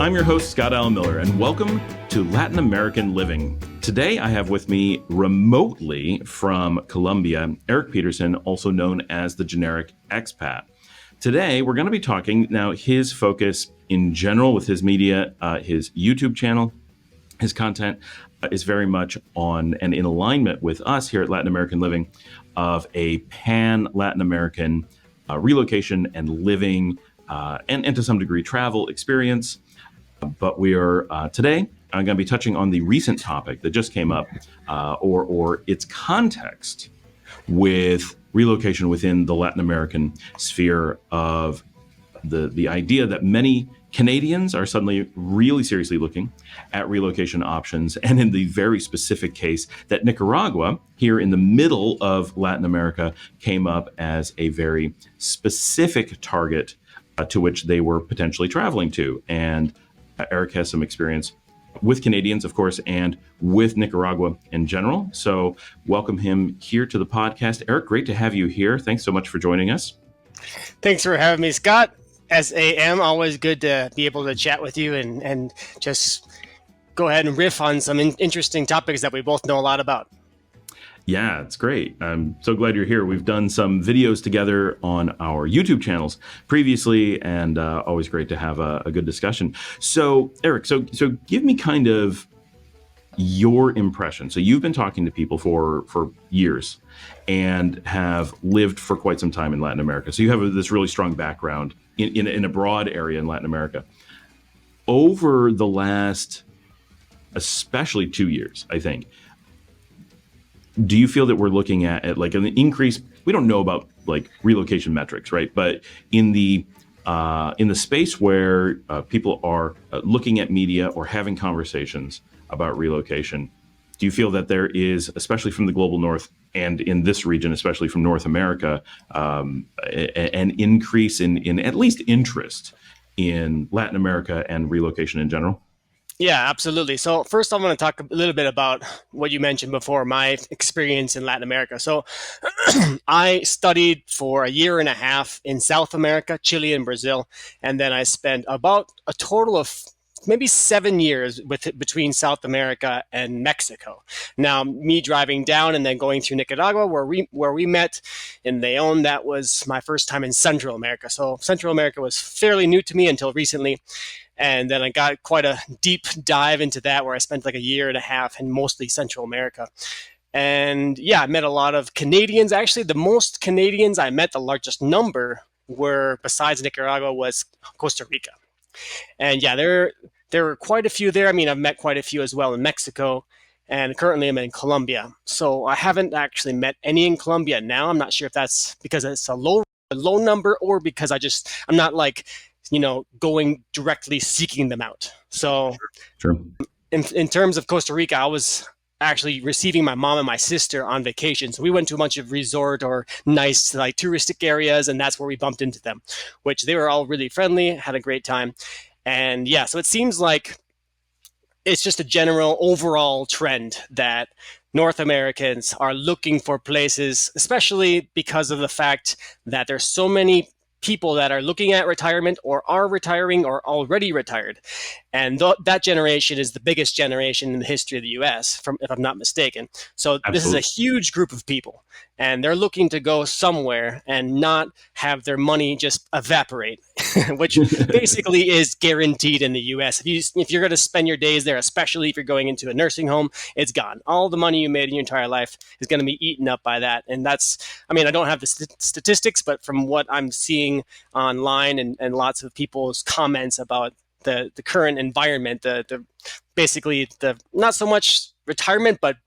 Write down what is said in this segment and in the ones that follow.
I'm your host, Scott Allen Miller, and welcome to Latin American Living. Today, I have with me remotely from Colombia, Eric Peterson, also known as the Generic Expat. Today, we're going to be talking now his focus in general with his media, his YouTube channel, his content is very much on and in alignment with us here at Latin American Living of a pan-Latin American relocation and living and to some degree travel experience. But we are today, I'm going to be touching on the recent topic that just came up or its context with relocation within the Latin American sphere of the idea that many Canadians are suddenly really seriously looking at relocation options, and in the very specific case that Nicaragua, here in the middle of Latin America, came up as a very specific target to which they were potentially traveling to. And Eric has some experience with Canadians, of course, and with Nicaragua in general. So welcome him here to the podcast. Eric, great to have you here. Thanks so much for joining us. Thanks for having me, Scott. SAM, always good to be able to chat with you and just go ahead and riff on some interesting topics that we both know a lot about. Yeah, it's great. I'm so glad you're here. We've done some videos together on our YouTube channels previously, and always great to have a good discussion. So, Eric, so give me kind of your impression. So you've been talking to people for years and have lived for quite some time in Latin America. So you have this really strong background in a broad area in Latin America. Over the last, especially 2 years, I think, do you feel that we're looking at like an increase? We don't know about like relocation metrics, right? But in the space where people are looking at media or having conversations about relocation, do you feel that there is, especially from the global north and in this region, especially from North America, an increase in at least interest in Latin America and relocation in general? Yeah, absolutely. So first, I want to talk a little bit about what you mentioned before, my experience in Latin America. So I studied for a year and a half in South America, Chile and Brazil. And then I spent about a total of maybe 7 years between South America and Mexico. Now, me driving down and then going through Nicaragua, where we met in León, that was my first time in Central America. So Central America was fairly new to me until recently. And then I got quite a deep dive into that, where I spent like a year and a half in mostly Central America. And yeah, I met a lot of Canadians. Actually, the most Canadians I met, the largest number, were, besides Nicaragua, was Costa Rica. And yeah, there were quite a few there. I mean, I've met quite a few as well in Mexico, and currently I'm in Colombia. So I haven't actually met any in Colombia now. I'm not sure if that's because it's a low number or because I'm not like, going directly seeking them out. So sure. In terms of Costa Rica, I was actually receiving my mom and my sister on vacation. So we went to a bunch of resort or nice like touristic areas, and that's where we bumped into them, which they were all really friendly, had a great time. And yeah, so it seems like it's just a general overall trend that North Americans are looking for places, especially because of the fact that there's so many people that are looking at retirement or are retiring or already retired. And that generation is the biggest generation in the history of the US, if I'm not mistaken. So Absolutely. This is a huge group of people, and they're looking to go somewhere and not have their money just evaporate, which basically is guaranteed in the US. If you're going to spend your days there, especially if you're going into a nursing home, it's gone. All the money you made in your entire life is going to be eaten up by that. And I don't have the statistics, but from what I'm seeing online and lots of people's comments about the current environment, the basically the not so much retirement, but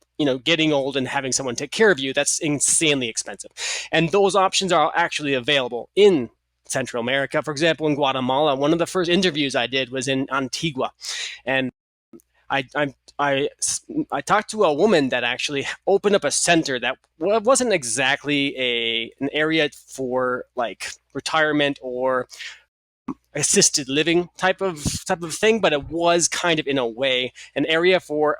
getting old and having someone take care of you, that's insanely expensive. And those options are actually available in Central America. For example, in Guatemala, one of the first interviews I did was in Antigua, and I talked to a woman that actually opened up a center that wasn't exactly an area for like retirement or assisted living type of thing, but it was kind of in a way an area for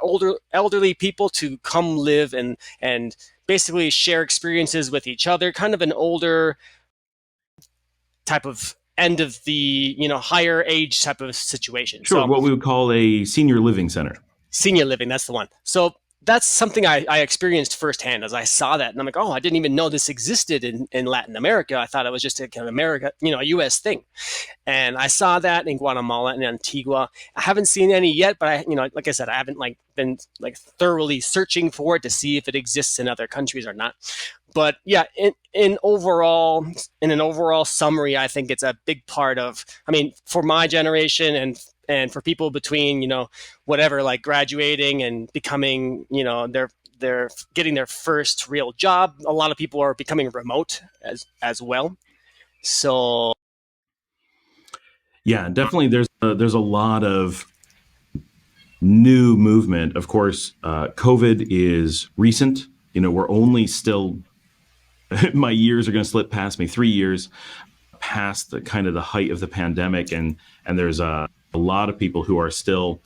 elderly people to come live and basically share experiences with each other, kind of an older type of end of the higher age type of situation. Sure, So what we would call a senior living center. senior living, that's the one. So that's something I experienced firsthand as I saw that. And I'm like, oh, I didn't even know this existed in Latin America. I thought it was just a kind of America, a US thing. And I saw that in Guatemala and Antigua. I haven't seen any yet, but like I said, I haven't been thoroughly searching for it to see if it exists in other countries or not. But yeah, in an overall summary, I think it's a big part of, for my generation and for people between, whatever, like graduating and becoming, they're getting their first real job. A lot of people are becoming remote as well. So yeah, definitely. There's a lot of new movement. Of course, COVID is recent. We're only still. My years are going to slip past me. 3 years past the kind of the height of the pandemic, and there's a lot of people who are still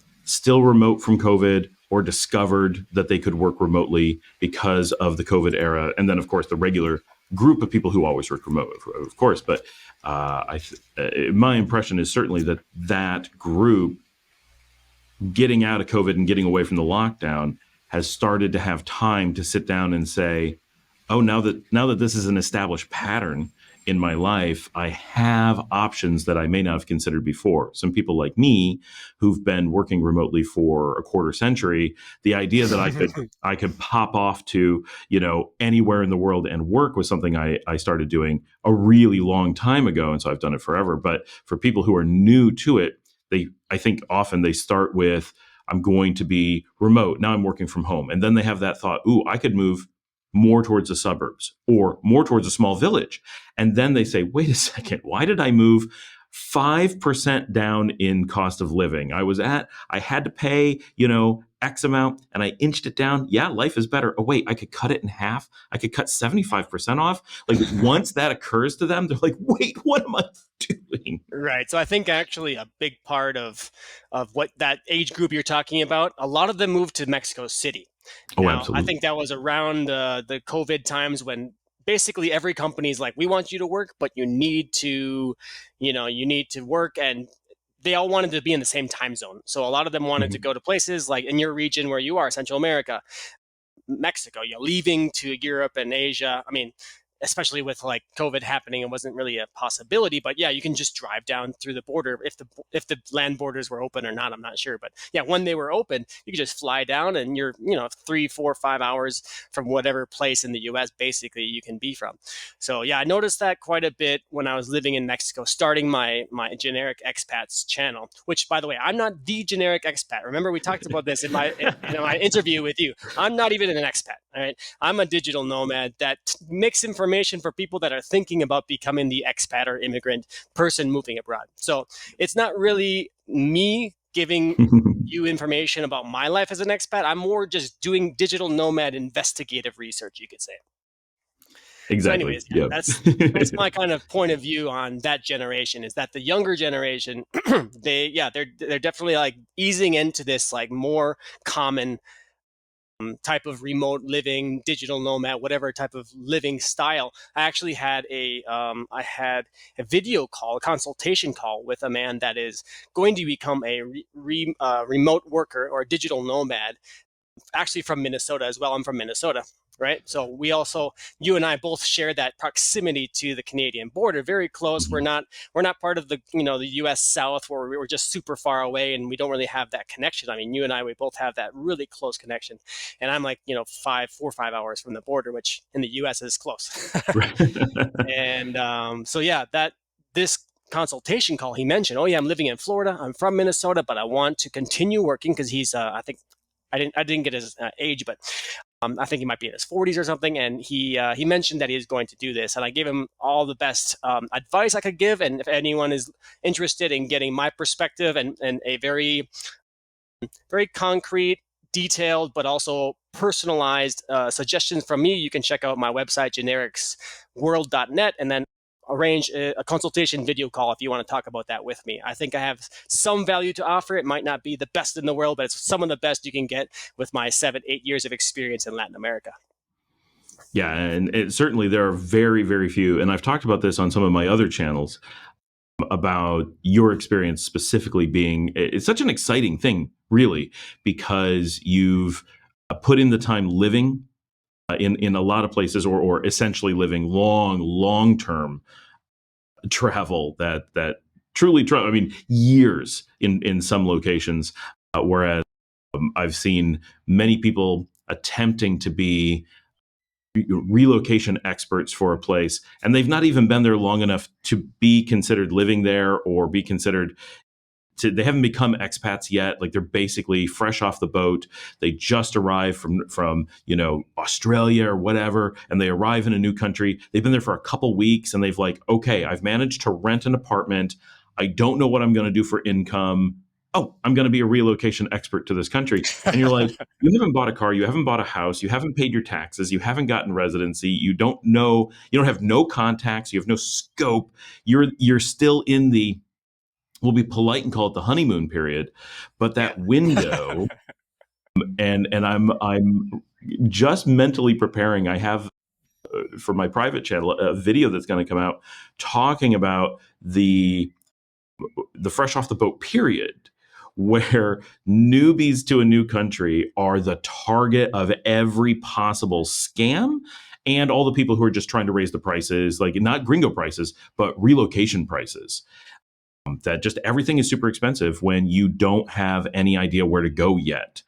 remote from COVID or discovered that they could work remotely because of the COVID era, and then of course the regular group of people who always work remote, of course. But my impression is certainly that group getting out of COVID and getting away from the lockdown has started to have time to sit down and say, oh, now that this is an established pattern in my life, I have options that I may not have considered before. Some people like me who've been working remotely for a quarter century, the idea that I could pop off to, anywhere in the world and work was something I started doing a really long time ago. And so I've done it forever. But for people who are new to it, I think often they start with, I'm going to be remote. Now I'm working from home. And then they have that thought, ooh, I could move more towards the suburbs or more towards a small village. And then they say, wait a second, why did I move 5% down in cost of living? I had to pay, X amount, and I inched it down. Yeah, life is better. Oh, wait, I could cut it in half. I could cut 75% off. Like once that occurs to them, they're like, wait, what am I doing? Right. So I think actually a big part of what that age group you're talking about, a lot of them moved to Mexico City. Oh, Now, absolutely. I think that was around the COVID times when basically every company is like, we want you to work, but you need to work, and they all wanted to be in the same time zone. So a lot of them wanted to go to places like in your region where you are, Central America, Mexico, leaving to Europe and Asia. Especially with like COVID happening, it wasn't really a possibility. But yeah, you can just drive down through the border if the land borders were open or not. I'm not sure, but yeah, when they were open, you could just fly down, and you're 3, 4, 5 hours from whatever place in the U.S. basically you can be from. So yeah, I noticed that quite a bit when I was living in Mexico, starting my generic expats channel. Which, by the way, I'm not the generic expat. Remember, we talked about this in my interview with you. I'm not even an expat. All right, I'm a digital nomad that makes information for people that are thinking about becoming the expat or immigrant person moving abroad. So it's not really me giving you information about my life as an expat. I'm more just doing digital nomad investigative research, you could say. Exactly. So anyways, that's my kind of point of view on that generation, is that the younger generation, they're definitely like easing into this like more common type of remote living, digital nomad, whatever type of living style. I actually had a video call, a consultation call with a man that is going to become a remote worker or a digital nomad, actually from Minnesota as well. I'm from Minnesota, right? So you and I both share that proximity to the Canadian border, very close. We're not part of the U.S. South where we're just super far away and we don't really have that connection. You and I, we both have that really close connection, and I'm like 4 or 5 hours from the border, which in the U.S. is close. And so yeah, this consultation call, he mentioned, oh yeah, I'm living in Florida, I'm from Minnesota, but I want to continue working, because he's I think I didn't get his age, but I think he might be in his 40s or something. And he mentioned that he is going to do this, and I gave him all the best advice I could give. And if anyone is interested in getting my perspective and a very, very concrete, detailed, but also personalized suggestions from me, you can check out my website, genericsworld.net, and then arrange a consultation video call if you want to talk about that with me. I think I have some value to offer. It might not be the best in the world, but it's some of the best you can get with my 7-8 years of experience in Latin America. Yeah, and certainly there are very, very few, and I've talked about this on some of my other channels. about your experience specifically being it's such an exciting thing, really, because you've put in the time living in a lot of places, or essentially living long term travel that truly, I mean, years in some locations, whereas I've seen many people attempting to be relocation experts for a place, and they've not even been there long enough to be considered living there or be considered they haven't become expats yet. Like, they're basically fresh off the boat. They just arrived from Australia or whatever, and they arrive in a new country. They've been there for a couple weeks, and they've like, okay, I've managed to rent an apartment. I don't know what I'm going to do for income. Oh, I'm going to be a relocation expert to this country. And you're like, you haven't bought a car, you haven't bought a house, you haven't paid your taxes, you haven't gotten residency, you don't know, you don't have no contacts, you have no scope. You're still in the, we'll be polite and call it the honeymoon period, but that window, and I'm just mentally preparing. I have for my private channel a video that's going to come out talking about the fresh off the boat period, where newbies to a new country are the target of every possible scam, and all the people who are just trying to raise the prices, like not gringo prices, but relocation prices. That just everything is super expensive when you don't have any idea where to go yet.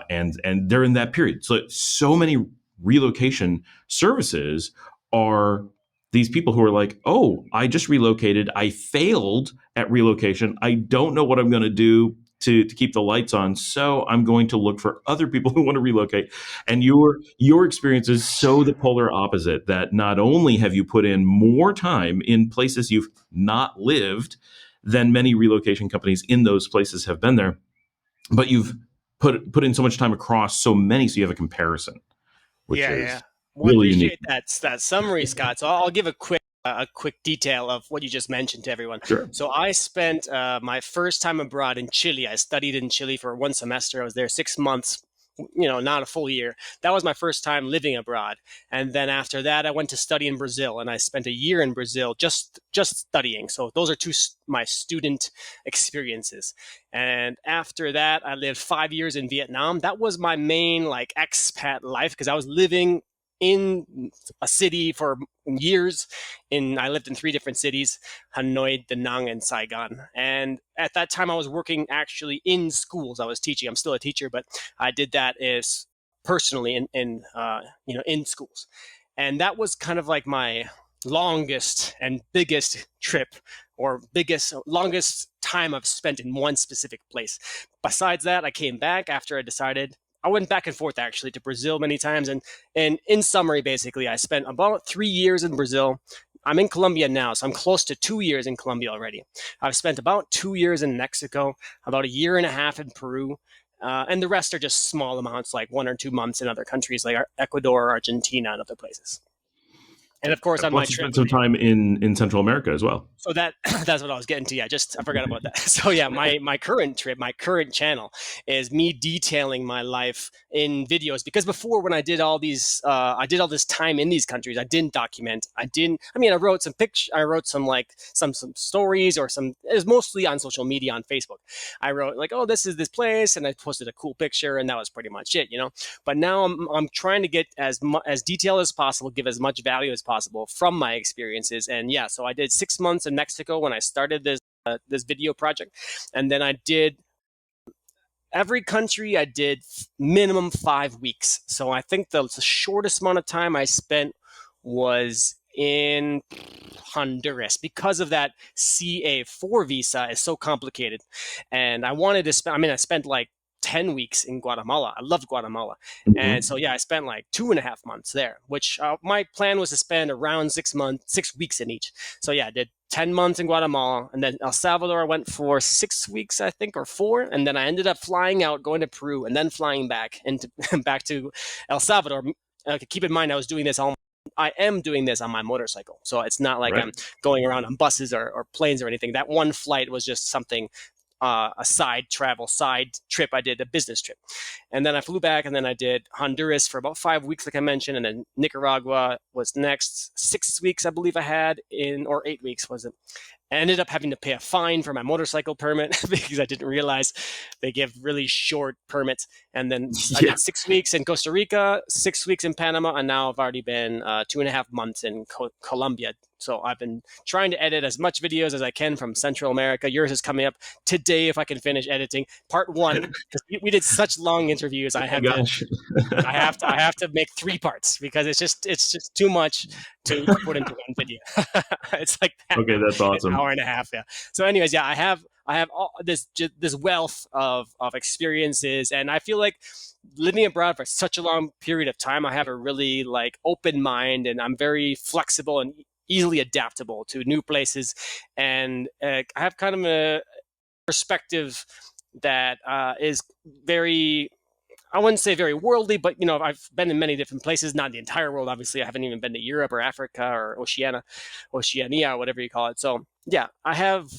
And they're in that period. So many relocation services are these people who are like, oh, I just relocated. I failed at relocation. I don't know what I'm going to do to keep the lights on. So I'm going to look for other people who want to relocate. And your experience is so the polar opposite, that not only have you put in more time in places you've not lived than many relocation companies in those places have been there, but you've put in so much time across so many, so you have a comparison, which is Well, I really unique. appreciate that summary, Scott. So I'll give a quick detail of what you just mentioned to everyone. Sure. So I spent my first time abroad in Chile. I studied in Chile for one semester. I was there 6 months, not a full year. That was my first time living abroad. And then after that, I went to study in Brazil, and I spent a year in Brazil just studying. So those are my student experiences. And after that, I lived 5 years in Vietnam. That was my main like expat life, because I was living in a city for years. I lived in 3 different cities: Hanoi, Da Nang, and Saigon. And at that time, I was working actually in schools. I was teaching. I'm still a teacher, but I did that as personally in schools. And that was kind of like my longest and biggest trip, or longest time I've spent in one specific place. Besides that, I came back after I went back and forth actually to Brazil many times. And in summary, basically, I spent about 3 years in Brazil. I'm in Colombia now, so I'm close to 2 years in Colombia already. I've spent about 2 years in Mexico, about a year and a half in Peru, and the rest are just small amounts, like 1 or 2 months in other countries like Ecuador, Argentina, and other places. And of course, on my Plus, you trip, spent some time in Central America as well. so that's what I was getting to. Yeah, I forgot about that. So yeah, my current trip, my current channel is me detailing my life in videos, because before, when I did all this time in these countries, I didn't document. I wrote some pictures, I wrote some stories, or it was mostly on social media, on Facebook. I wrote like, oh, this is this place, and I posted a cool picture, and that was pretty much it, But now I'm trying to get as detailed as possible, give as much value as possible from my experiences. And yeah, so I did 6 months in Mexico when I started this video project, and then I did every country. I did minimum 5 weeks. So I think the shortest amount of time I spent was in Honduras, because of that CA4 visa is so complicated, and I wanted to spend. I spent like 10 weeks in Guatemala. I loved Guatemala. Mm-hmm. And so, yeah, I spent like 2.5 months there, which my plan was to spend around 6 weeks in each. So yeah, I did 10 months in Guatemala, and then El Salvador, I went for 6 weeks, I think, or 4. And then I ended up flying out, going to Peru, and then flying back back to El Salvador. Keep in mind, I am doing this on my motorcycle. So it's not like I'm going around on buses or planes or anything. That one flight was just something, a side trip I did, a business trip. And then I flew back, and then I did Honduras for about 5 weeks, like I mentioned. And then Nicaragua was next, 6 weeks, I believe I had or 8 weeks was it. I ended up having to pay a fine for my motorcycle permit because I didn't realize they give really short permits. And then I Yeah. did 6 weeks in Costa Rica, 6 weeks in Panama, and now I've already been 2.5 months in Colombia. So I've been trying to edit as much videos as I can from Central America. Yours is coming up today if I can finish editing part one, because we did such long interviews. Oh my gosh. I have to make 3 parts because it's just too much to put into one video. It's like Okay, that's an awesome. hour and a half. Yeah. So, anyways, yeah, I have all this wealth of experiences, and I feel like living abroad for such a long period of time, I have a really like open mind, and I'm very flexible and easily adaptable to new places, and I have kind of a perspective that is very, I wouldn't say very worldly, but I've been in many different places, not the entire world. Obviously, I haven't even been to Europe or Africa or Oceania, whatever you call it. So yeah, I have,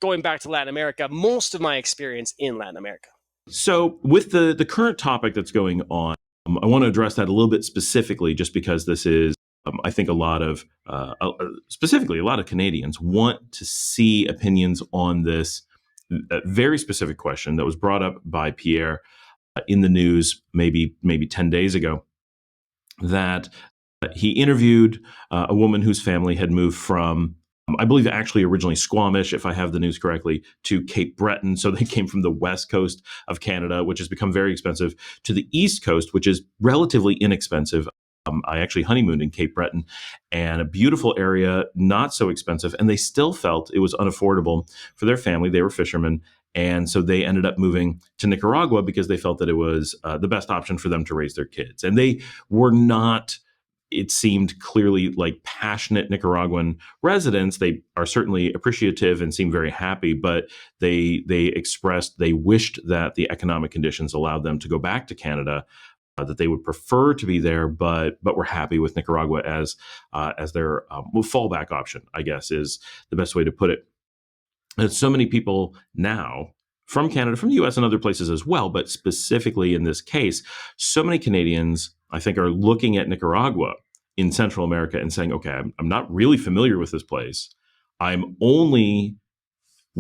going back to Latin America, most of my experience in Latin America. So, with the current topic that's going on, I want to address that a little bit specifically, just because this is, I think, specifically, a lot of Canadians want to see opinions on this very specific question that was brought up by Pierre in the news maybe 10 days ago, that he interviewed a woman whose family had moved from, I believe, actually originally Squamish, if I have the news correctly, to Cape Breton. So they came from the west coast of Canada, which has become very expensive, to the east coast, which is relatively inexpensive. I actually honeymooned in Cape Breton, and a beautiful area, not so expensive. And they still felt it was unaffordable for their family. They were fishermen. And so they ended up moving to Nicaragua because they felt that it was the best option for them to raise their kids. And they were not, it seemed clearly, like passionate Nicaraguan residents. They are certainly appreciative and seem very happy, but they expressed they wished that the economic conditions allowed them to go back to Canada, that they would prefer to be there, but were happy with Nicaragua as their fallback option, I guess, is the best way to put it. And so many people now from Canada, from the US and other places as well, but specifically in this case, so many Canadians, I think, are looking at Nicaragua in Central America and saying, okay, I'm not really familiar with this place. I'm only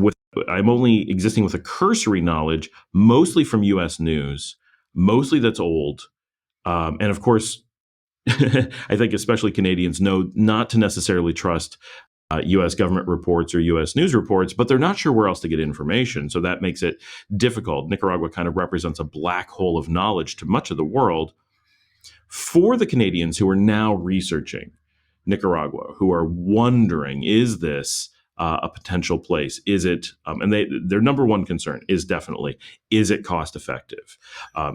existing with a cursory knowledge, mostly from US news, mostly that's old. And of course, I think especially Canadians know not to necessarily trust U.S. government reports or U.S. news reports, but they're not sure where else to get information. So that makes it difficult. Nicaragua kind of represents a black hole of knowledge to much of the world. For the Canadians who are now researching Nicaragua, who are wondering, is this a potential place? Is it, and their number one concern is definitely, is it cost effective?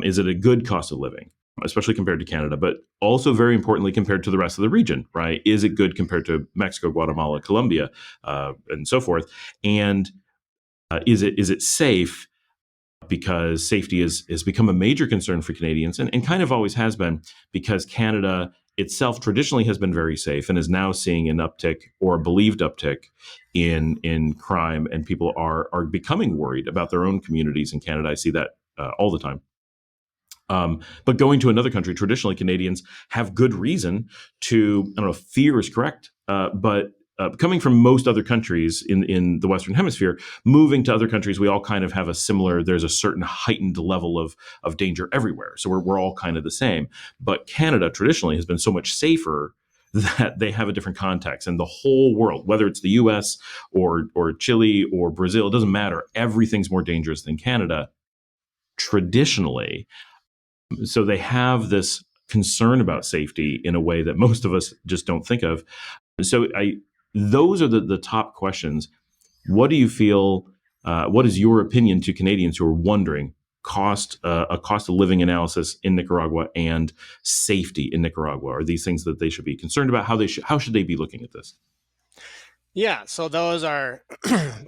Is it a good cost of living? Especially compared to Canada, but also very importantly compared to the rest of the region, right? Is it good compared to Mexico, Guatemala, Colombia, and so forth? And is it safe? Because safety has become a major concern for Canadians, and kind of always has been, because Canada itself traditionally has been very safe and is now seeing an uptick, or a believed uptick, in crime, and people are becoming worried about their own communities in Canada. I see that all the time. But going to another country, traditionally Canadians have good reason to, I don't know if fear is correct, but coming from most other countries in the Western Hemisphere, moving to other countries, we all kind of have a similar, there's a certain heightened level of danger everywhere. So we're all kind of the same. But Canada traditionally has been so much safer that they have a different context. And the whole world, whether it's the US or Chile or Brazil, it doesn't matter. Everything's more dangerous than Canada traditionally. So they have this concern about safety in a way that most of us just don't think of. So those are the top questions. What do you feel? What is your opinion to Canadians who are wondering a cost of living analysis in Nicaragua and safety in Nicaragua? Are these things that they should be concerned about? How should they be looking at this? Yeah, so those are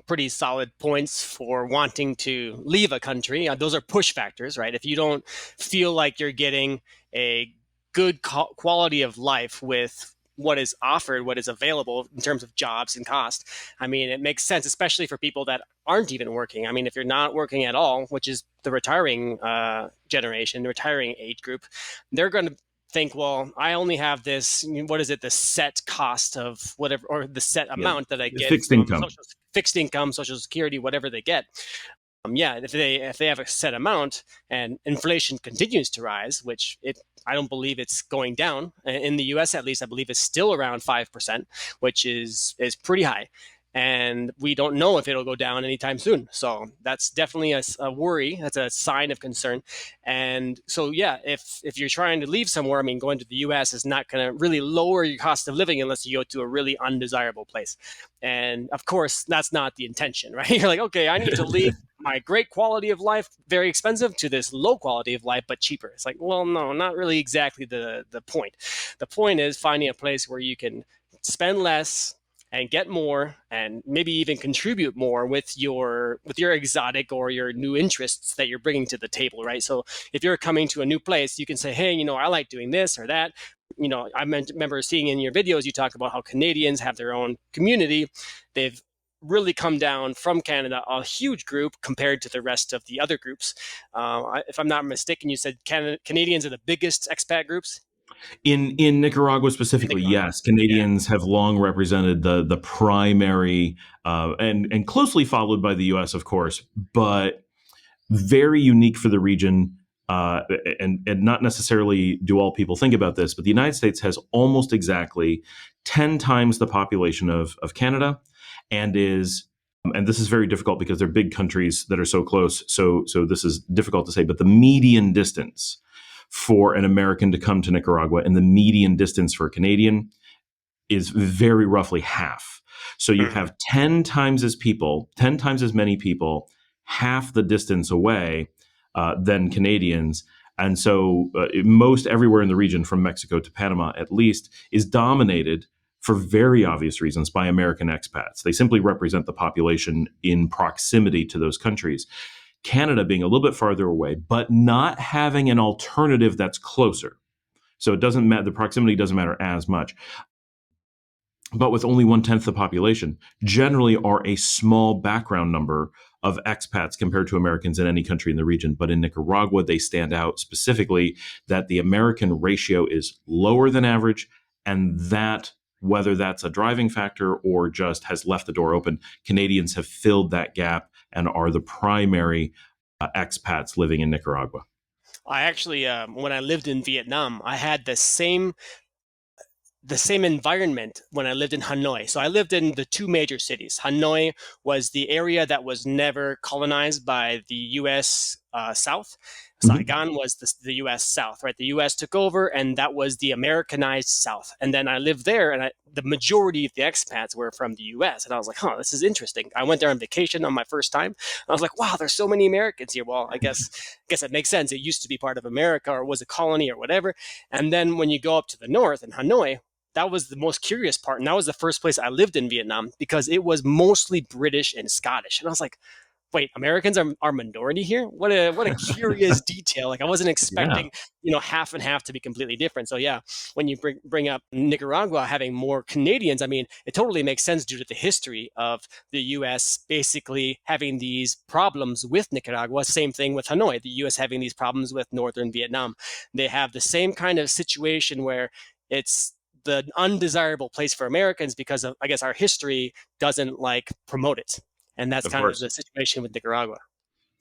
pretty solid points for wanting to leave a country. Those are push factors, right? If you don't feel like you're getting a good quality of life with what is offered, what is available in terms of jobs and cost, I mean, it makes sense, especially for people that aren't even working. I mean, if you're not working at all, which is the retiring generation, the retiring age group, they're going to think, well, I only have this, what is it, the set cost of whatever, or the set Yeah. amount that I get Fixed from income. fixed income, Social Security, whatever they get. Yeah, if they have a set amount and inflation continues to rise, which I don't believe it's going down in the U.S. at least. I believe it's still around 5%, which is pretty high, and we don't know if it'll go down anytime soon. So that's definitely a worry. That's a sign of concern. And so yeah, if you're trying to leave somewhere, I mean, going to the U.S. is not going to really lower your cost of living unless you go to a really undesirable place. And of course, that's not the intention, right? You're like, okay, I need to leave my great quality of life, very expensive, to this low quality of life, but cheaper. It's like, well, no, not really exactly the point. The point is finding a place where you can spend less and get more, and maybe even contribute more with your exotic or your new interests that you're bringing to the table, right? So if you're coming to a new place, you can say, hey, I like doing this or that. I remember seeing in your videos, you talk about how Canadians have their own community. They've really come down from Canada, a huge group compared to the rest of the other groups. If I'm not mistaken, you said Canadians are the biggest expat groups? In Nicaragua specifically, Nicaragua. yes, Yeah. Canadians have long represented the primary, and closely followed by the U.S., of course, but very unique for the region. And not necessarily do all people think about this, but the United States has almost exactly 10 times the population of Canada, and this is very difficult because they're big countries that are so close. So this is difficult to say, but the median distance for an American to come to Nicaragua and the median distance for a Canadian is very roughly half. So you have 10 times as many people, half the distance away than Canadians. And so most everywhere in the region, from Mexico to Panama at least, is dominated for very obvious reasons by American expats. They simply represent the population in proximity to those countries. Canada being a little bit farther away, but not having an alternative that's closer. So it doesn't matter, the proximity doesn't matter as much. But with only 1/10 the population, generally are a small background number of expats compared to Americans in any country in the region. But in Nicaragua, they stand out specifically that the American ratio is lower than average, and that, whether that's a driving factor or just has left the door open, Canadians have filled that gap and are the primary expats living in Nicaragua. I actually, when I lived in Vietnam, I had the same environment when I lived in Hanoi. So I lived in the two major cities. Hanoi was the area that was never colonized by the U.S. South. Saigon was the U.S. South, right? The U.S. took over, and that was the Americanized South. And then I lived there, and the majority of the expats were from the U.S. And I was like, this is interesting. I went there on vacation on my first time. And I was like, wow, there's so many Americans here. Well, I guess it makes sense. It used to be part of America, or was a colony or whatever. And then when you go up to the north in Hanoi, that was the most curious part. And that was the first place I lived in Vietnam, because it was mostly British and Scottish. And I was like, wait, Americans are minority here? What a curious detail. Like, I wasn't expecting, half and half to be completely different. So yeah, when you bring up Nicaragua having more Canadians, I mean, it totally makes sense due to the history of the U.S. basically having these problems with Nicaragua. Same thing with Hanoi, the U.S. having these problems with northern Vietnam. They have the same kind of situation where it's the undesirable place for Americans because of, I guess, our history doesn't promote it. And that's kind of the situation with Nicaragua.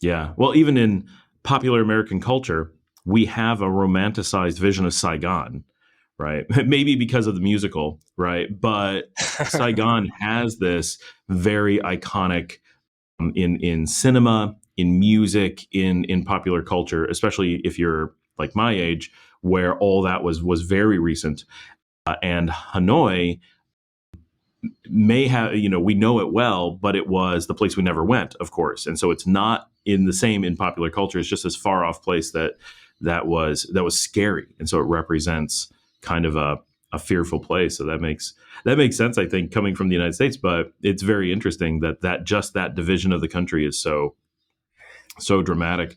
Yeah. Well, even in popular American culture, we have a romanticized vision of Saigon, right? Maybe because of the musical, right? But Saigon has this very iconic in cinema, in music, in popular culture, especially if you're like my age, where all that was very recent. And Hanoi may have, we know it well, but it was the place we never went, of course. And so it's not in the same in popular culture. It's just this far off place that was scary. And so it represents kind of a fearful place. So that makes sense, I think, coming from the United States. But it's very interesting that just that division of the country is so dramatic.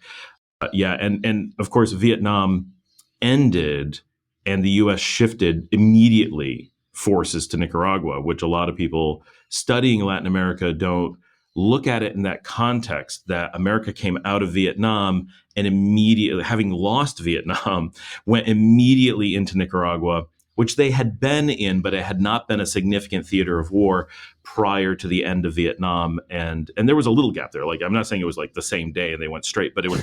And of course, Vietnam ended, and the U.S. shifted immediately forces to Nicaragua, which a lot of people studying Latin America don't look at it in that context, that America came out of Vietnam and immediately, having lost Vietnam, went immediately into Nicaragua, which they had been in, but it had not been a significant theater of war prior to the end of Vietnam. And there was a little gap there. Like, I'm not saying it was like the same day and they went straight, but it was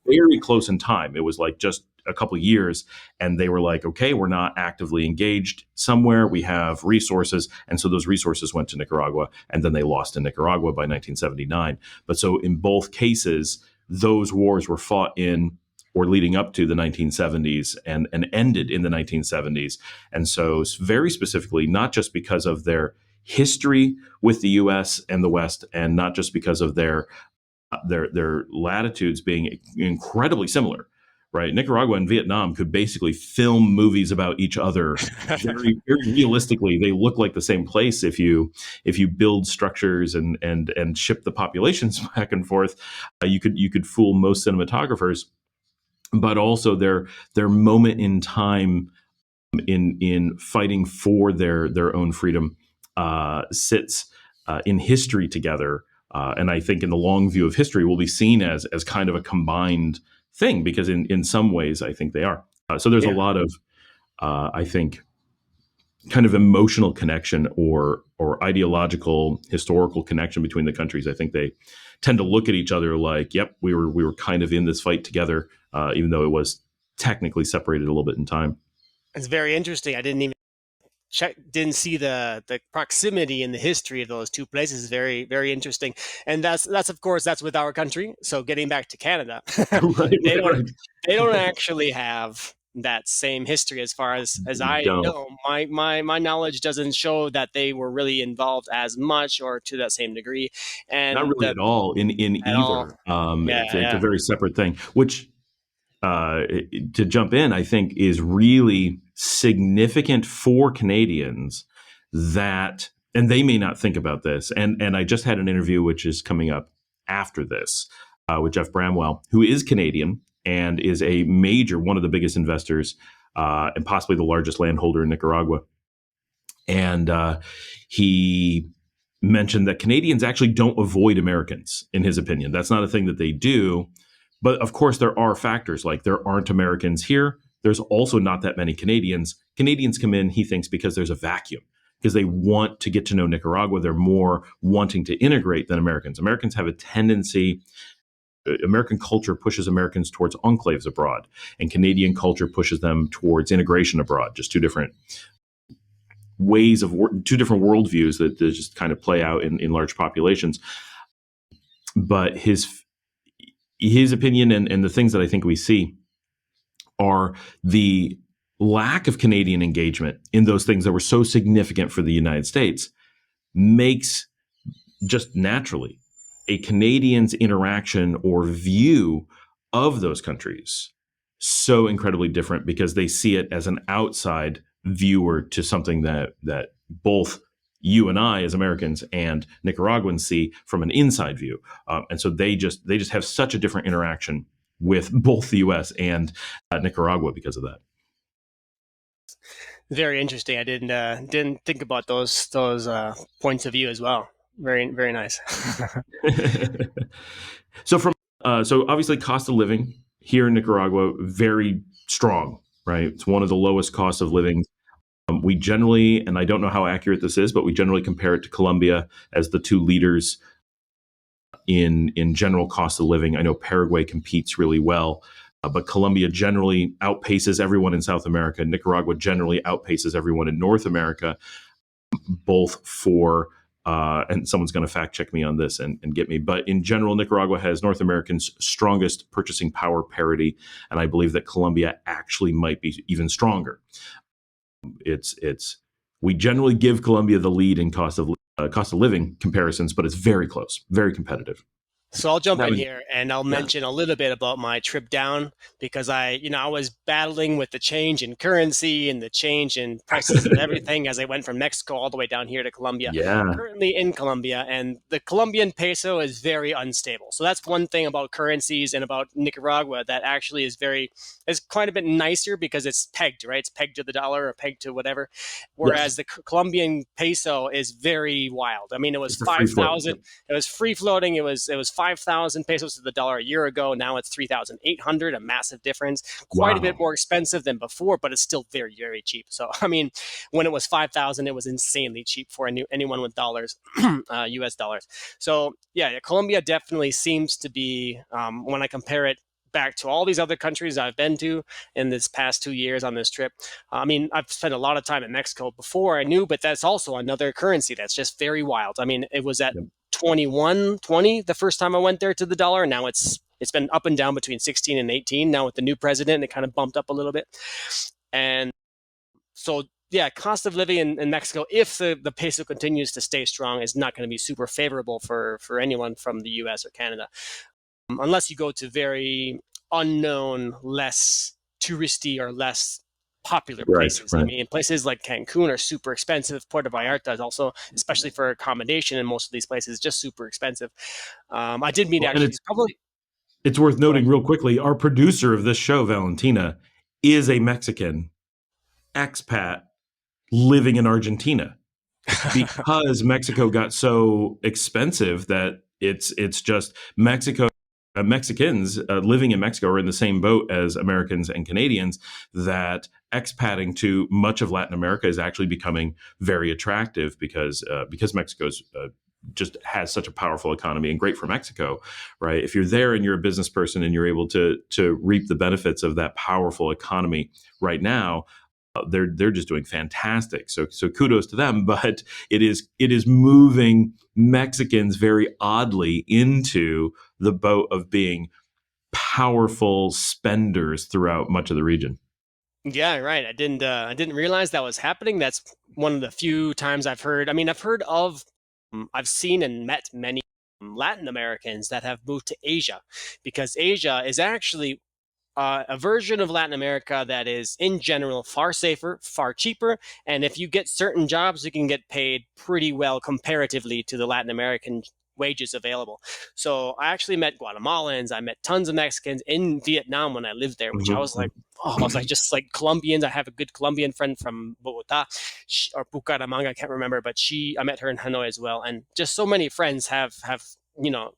very close in time. It was like just a couple of years, and they were like, okay, we're not actively engaged somewhere. We have resources. And so those resources went to Nicaragua, and then they lost in Nicaragua by 1979. But so in both cases, those wars were fought in or leading up to the 1970s and ended in the 1970s. And so very specifically, not just because of their history with the U.S. and the West, and not just because of their latitudes being incredibly similar, right? Nicaragua and Vietnam could basically film movies about each other very, very realistically. They look like the same place if you build structures and ship the populations back and forth. You could fool most cinematographers. But also their moment in time in fighting for their own freedom sits in history together, and I think in the long view of history will be seen as kind of a combined thing, because in some ways I think they are. So there's a lot of I think kind of emotional connection or ideological historical connection between the countries. I think they tend to look at each other like, yep, we were kind of in this fight together, even though it was technically separated a little bit in time. It's very interesting. I didn't even didn't see the proximity in the history of those two places. Very, very interesting. And that's of course, that's with our country. So getting back to Canada, they don't actually have that same history as far as I know. My knowledge doesn't show that they were really involved as much or to that same degree. And not really at all in either. It's a very separate thing, which to jump in, I think is really significant for Canadians, that, and they may not think about this. And I just had an interview, which is coming up after this, with Jeff Bramwell, who is Canadian and is a major, one of the biggest investors, and possibly the largest landholder in Nicaragua. And he mentioned that Canadians actually don't avoid Americans, in his opinion. That's not a thing that they do. But of course, there are factors like there aren't Americans here. There's also not that many Canadians. Canadians come in, he thinks, because there's a vacuum, because they want to get to know Nicaragua. They're more wanting to integrate than Americans. Americans have a tendency, American culture pushes Americans towards enclaves abroad, and Canadian culture pushes them towards integration abroad. Just two different ways of two different worldviews that just kind of play out in large populations. But his opinion and the things that I think we see are the lack of Canadian engagement in those things that were so significant for the United States makes just naturally a Canadian's interaction or view of those countries so incredibly different, because they see it as an outside viewer to something that both you and I as Americans and Nicaraguans see from an inside view. And so they just have such a different interaction with both the U.S. and Nicaragua because of that. Very interesting. I didn't think about those points of view as well. Very, very nice. So obviously cost of living here in Nicaragua, very strong, right? It's one of the lowest costs of living. We generally, and I don't know how accurate this is, but we generally compare it to Colombia as the two leaders in general cost of living. I know Paraguay competes really well, but Colombia generally outpaces everyone in South America. Nicaragua generally outpaces everyone in North America, both for, and someone's going to fact check me on this and get me, but in general, Nicaragua has North America's strongest purchasing power parity, and I believe that Colombia actually might be even stronger. We generally give Colombia the lead in cost of living comparisons, but it's very close, very competitive. So I'll jump That in would, here and I'll yeah. mention a little bit about my trip down because I was battling with the change in currency and the change in prices of everything as I went from Mexico all the way down here to Colombia. Yeah. Currently in Colombia, and the Colombian peso is very unstable. So that's one thing about currencies and about Nicaragua that actually is quite a bit nicer because it's pegged, right? It's pegged to the dollar or pegged to whatever. Yes. Whereas the Colombian peso is very wild. I mean, it was It's a free float. 5,000. It was free floating. It was 5,000 pesos to the dollar a year ago. Now it's 3,800, a massith difference. Quite a bit Wow. more expensive than before, but it's still very, very cheap. So, I mean, when it was 5,000, it was insanely cheap for anyone with dollars, US dollars. So, yeah, Colombia definitely seems to be, when I compare it back to all these other countries I've been to in this past 2 years on this trip. I mean, I've spent a lot of time in Mexico before I knew, but that's also another currency that's just very wild. I mean, it was at Yep. 21.20 the first time I went there to the dollar. Now it's been up and down between 16 and 18. Now with the new president, it kind of bumped up a little bit. And so yeah, cost of living in Mexico, if the peso continues to stay strong, is not going to be super favorable for anyone from the US or Canada. Unless you go to very unknown, less touristy or less popular Right. places. I Right. mean, places like Cancun are super expensive. Puerto Vallarta is also, especially for accommodation in most of these places, just super expensive. I did meet Well, and actually probably. it's worth Go ahead. noting real quickly. Our producer of this show, Valentina, is a Mexican expat living in Argentina because Mexico got so expensive that it's just Mexico. Mexicans living in Mexico are in the same boat as Americans and Canadians. That expatting to much of Latin America is actually becoming very attractive because Mexico's just has such a powerful economy and great for Mexico, right? If you're there and you're a business person and you're able to reap the benefits of that powerful economy right now, they're just doing fantastic. So kudos to them. But it is moving Mexicans very oddly into the boat of being powerful spenders throughout much of the region. Yeah, right. I didn't realize that was happening. That's one of the few times I've heard. I mean, I've seen and met many Latin Americans that have moved to Asia because Asia is actually a version of Latin America that is, in general, far safer, far cheaper. And if you get certain jobs, you can get paid pretty well comparatively to the Latin American wages available. So I actually met Guatemalans. I met tons of Mexicans in Vietnam when I lived there, which I was like, Mhm. oh, I was like, just like Colombians. I have a good Colombian friend from Bogota or Bucaramanga, I can't remember, but I met her in Hanoi as well. And just so many friends have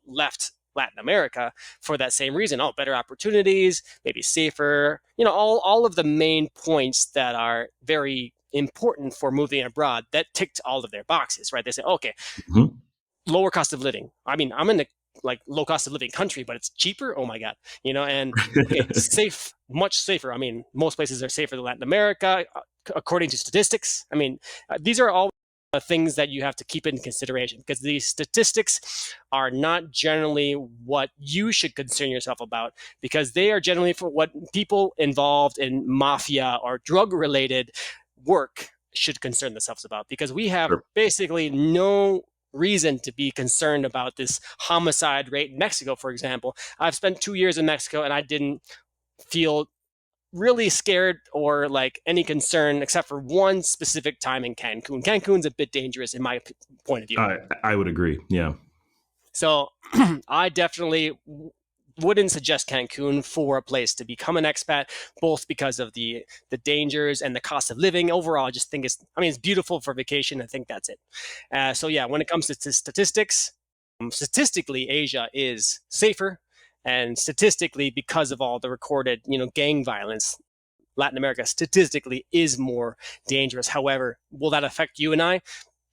left Latin America for that same reason. Oh, better opportunities, maybe safer, all of the main points that are very important for moving abroad that ticked all of their boxes, right? They say, okay, Mhm. lower cost of living. I mean, I'm in the like low cost of living country, but it's cheaper. Oh my God, and okay, safe, much safer. I mean, most places are safer than Latin America, according to statistics. I mean, these are all things that you have to keep in consideration because these statistics are not generally what you should concern yourself about because they are generally for what people involved in mafia or drug related work should concern themselves about because we have Sure. basically no reason to be concerned about this homicide rate in Mexico, for example. I've spent 2 years in Mexico and I didn't feel really scared or like any concern except for one specific time in Cancun. Cancun's a bit dangerous in my point of view. I would agree. Yeah. So I definitely wouldn't suggest Cancun for a place to become an expat, both because of the dangers and the cost of living. Overall, I just think it's beautiful for vacation. I think that's it. So yeah, when it comes to statistics, statistically, Asia is safer, and statistically, because of all the recorded, gang violence, Latin America statistically is more dangerous. However, will that affect you and I?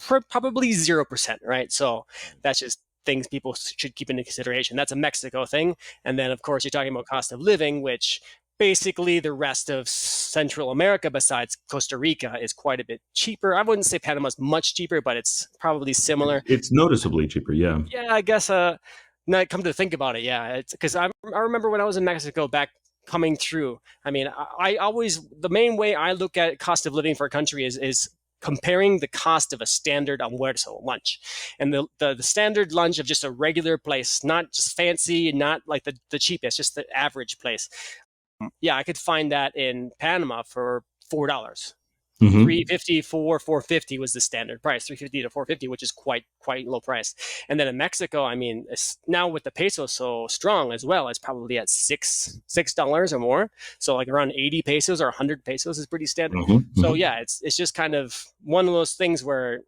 Probably 0%, right? So that's just things people should keep into consideration. That's a Mexico thing. And then, of course, you're talking about cost of living, which basically the rest of Central America, besides Costa Rica, is quite a bit cheaper. I wouldn't say Panama's much cheaper, but it's probably similar. It's noticeably cheaper. Yeah. Yeah, I guess. Now come to think about it, yeah, it's because I remember when I was in Mexico back coming through. I mean, I always the main way I look at cost of living for a country is comparing the cost of a standard almuerzo, lunch, and the standard lunch of just a regular place, not just fancy, not like the cheapest, just the average place. Yeah, I could find that in Panama for $4. Mm-hmm. 350 450 was the standard price, 350 to 450, which is quite low price. And then in Mexico, I mean, now with the peso so strong as well, it's probably at $6 or more. So like around 80 pesos or 100 pesos is pretty standard. Mm-hmm. So yeah, it's just kind of one of those things where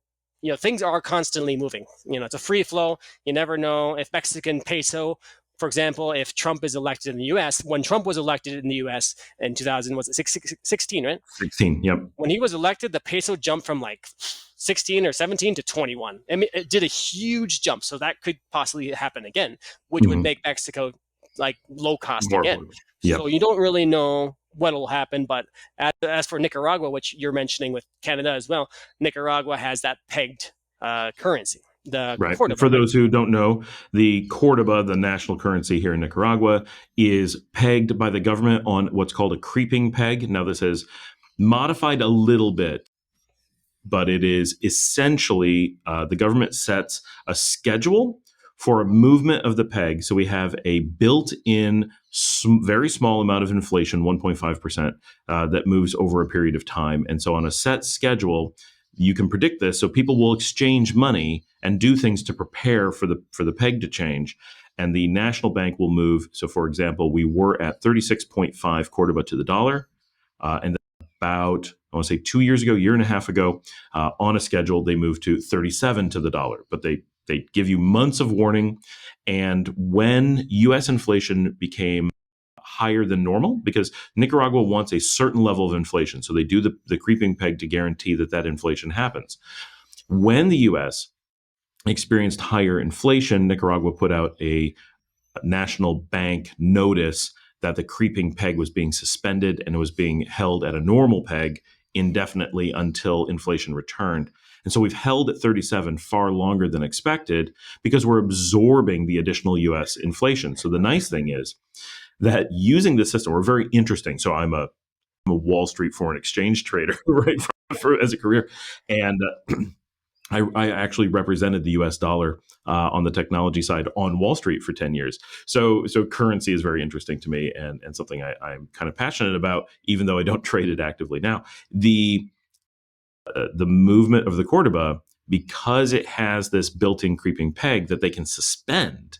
things are constantly moving. It's a free flow. You never know if Mexican peso, for example, if Trump is elected in the U.S., when Trump was elected in the U.S. in 2000, was it 16, right? 16, yep. When he was elected, the peso jumped from like 16 or 17 to 21. I mean, it did a huge jump. So that could possibly happen again, which would make Mexico like low cost again. Yep. So you don't really know what will happen. But as for Nicaragua, which you're mentioning with Canada as well, Nicaragua has that pegged currency. Right. For those who don't know, the Cordoba, the national currency here in Nicaragua, is pegged by the government on what's called a creeping peg. Now, this is modified a little bit, but it is essentially the government sets a schedule for a movement of the peg. So we have a built-in very small amount of inflation, 1.5%, that moves over a period of time. And so on a set schedule, you can predict this, so people will exchange money and do things to prepare for the peg to change, and the national bank will move. So, for example, we were at 36.5 Cordoba to the dollar, and about, I want to say 2 years ago, year and a half ago, on a schedule, they moved to 37 to the dollar. But they give you months of warning, and when U.S. inflation became higher than normal, because Nicaragua wants a certain level of inflation. So they do the creeping peg to guarantee that inflation happens. When the U.S. experienced higher inflation, Nicaragua put out a national bank notice that the creeping peg was being suspended and it was being held at a normal peg indefinitely until inflation returned. And so we've held at 37 far longer than expected because we're absorbing the additional U.S. inflation. So the nice thing is that using this system, we're very interesting. So I'm a Wall Street foreign exchange trader, right, as a career. And I actually represented the U.S. dollar on the technology side on Wall Street for 10 years. So currency is very interesting to me and something I'm kind of passionate about, even though I don't trade it actively now. The movement of the Cordoba, because it has this built-in creeping peg that they can suspend,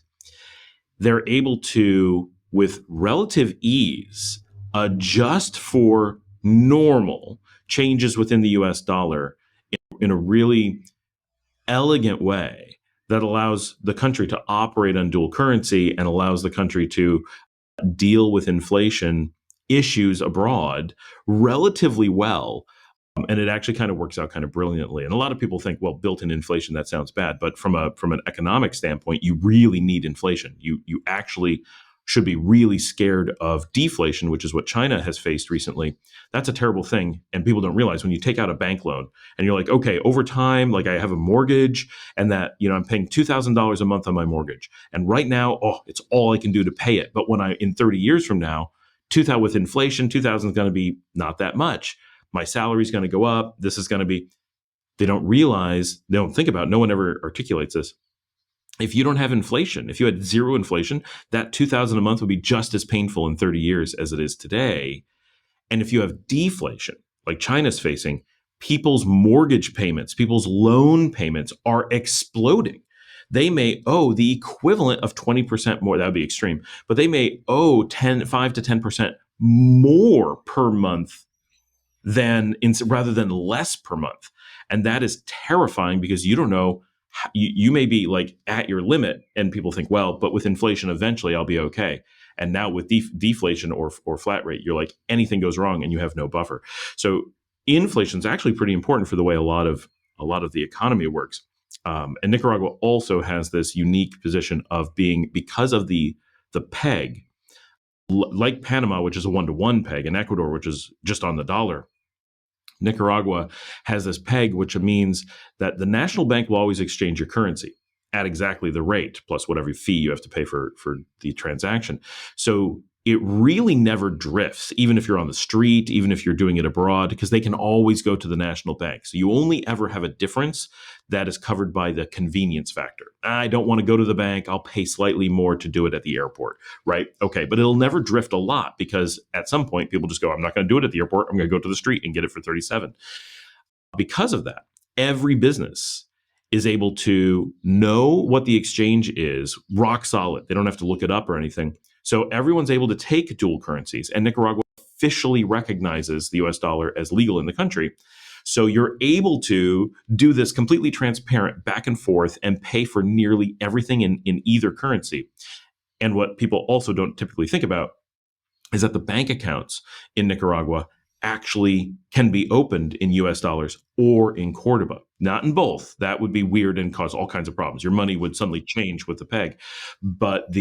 they're able to, with relative ease, adjust for normal changes within the US dollar in a really elegant way that allows the country to operate on dual currency and allows the country to deal with inflation issues abroad relatively well. And it actually kind of works out kind of brilliantly. And a lot of people think, well, built-in inflation, that sounds bad. But from an economic standpoint, you really need inflation. You actually should be really scared of deflation, which is what China has faced recently. That's a terrible thing. And people don't realize when you take out a bank loan and you're like, okay, over time, like I have a mortgage and that, I'm paying $2,000 a month on my mortgage. And right now, it's all I can do to pay it. But when in 30 years from now, 2,000 with inflation, 2,000 is going to be not that much. My salary is going to go up. This is going to be, they don't realize, they don't think about, no one ever articulates this. If you don't have inflation, if you had zero inflation, that $2,000 a month would be just as painful in 30 years as it is today. And if you have deflation, like China's facing, people's mortgage payments, people's loan payments are exploding. They may owe the equivalent of 20% more. That would be extreme. But they may owe 5 to 10% more per month rather than less per month. And that is terrifying because you don't know. You may be like at your limit and people think, well, but with inflation, eventually I'll be okay. And now with deflation or flat rate, you're like anything goes wrong and you have no buffer. So inflation is actually pretty important for the way a lot of the economy works. And Nicaragua also has this unique position of being, because of the peg, like Panama, which is a 1-to-1 peg, and Ecuador, which is just on the dollar. Nicaragua has this peg, which means that the national bank will always exchange your currency at exactly the rate, plus whatever fee you have to pay for the transaction. So it really never drifts, even if you're on the street, even if you're doing it abroad, because they can always go to the national bank. So you only ever have a difference that is covered by the convenience factor. I don't want to go to the bank. I'll pay slightly more to do it at the airport, right? Okay, but it'll never drift a lot because at some point people just go, I'm not going to do it at the airport. I'm going to go to the street and get it for 37. Because of that, every business is able to know what the exchange is, rock solid. They don't have to look it up or anything. So everyone's able to take dual currencies, and Nicaragua officially recognizes the US dollar as legal in the country. So you're able to do this completely transparent back and forth and pay for nearly everything in either currency. And what people also don't typically think about is that the bank accounts in Nicaragua actually can be opened in US dollars or in Cordoba, not in both. That would be weird and cause all kinds of problems. Your money would suddenly change with the peg. But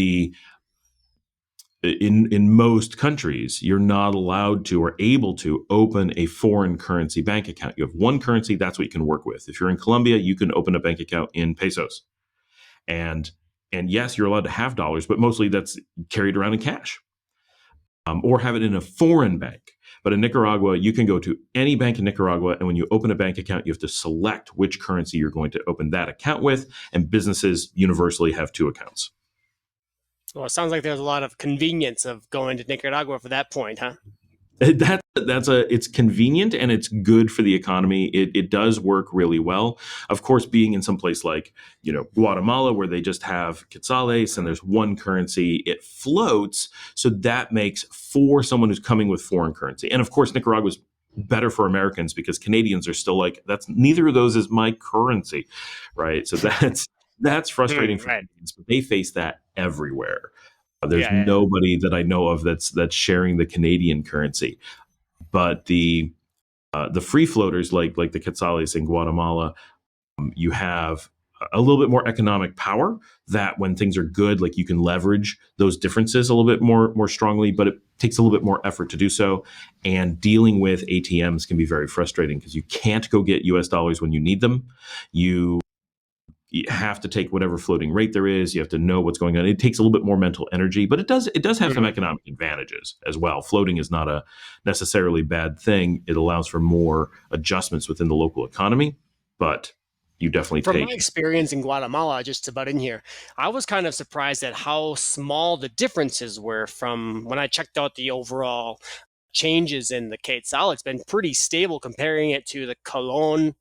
in most countries, you're not allowed to or able to open a foreign currency bank account. You have one currency, that's what you can work with. If you're in Colombia, you can open a bank account in pesos. And yes, you're allowed to have dollars, but mostly that's carried around in cash. Or have it in a foreign bank. But in Nicaragua, you can go to any bank in Nicaragua, and when you open a bank account, you have to select which currency you're going to open that account with, and businesses universally have two accounts. Well, it sounds like there's a lot of convenience of going to Nicaragua for that point, huh? It's convenient and it's good for the economy. It does work really well. Of course, being in some place like, Guatemala, where they just have quetzales and there's one currency, it floats. So that makes for someone who's coming with foreign currency. And of course, Nicaragua is better for Americans because Canadians are still like, that's neither of those is my currency, right? So that's frustrating for Canadians, but they face that everywhere. There's nobody that I know of that's sharing the Canadian currency, but the free floaters like the quetzales in Guatemala, you have a little bit more economic power. That when things are good, like you can leverage those differences a little bit more strongly, but it takes a little bit more effort to do so. And dealing with ATMs can be very frustrating because you can't go get US dollars when you need them. You have to take whatever floating rate there is. You have to know what's going on. It takes a little bit more mental energy, but it does have some economic advantages as well. Floating is not a necessarily bad thing. It allows for more adjustments within the local economy, but you definitely From my experience in Guatemala, just about in here, I was kind of surprised at how small the differences were from when I checked out the overall changes in the quetzal. It's been pretty stable comparing it to the colon,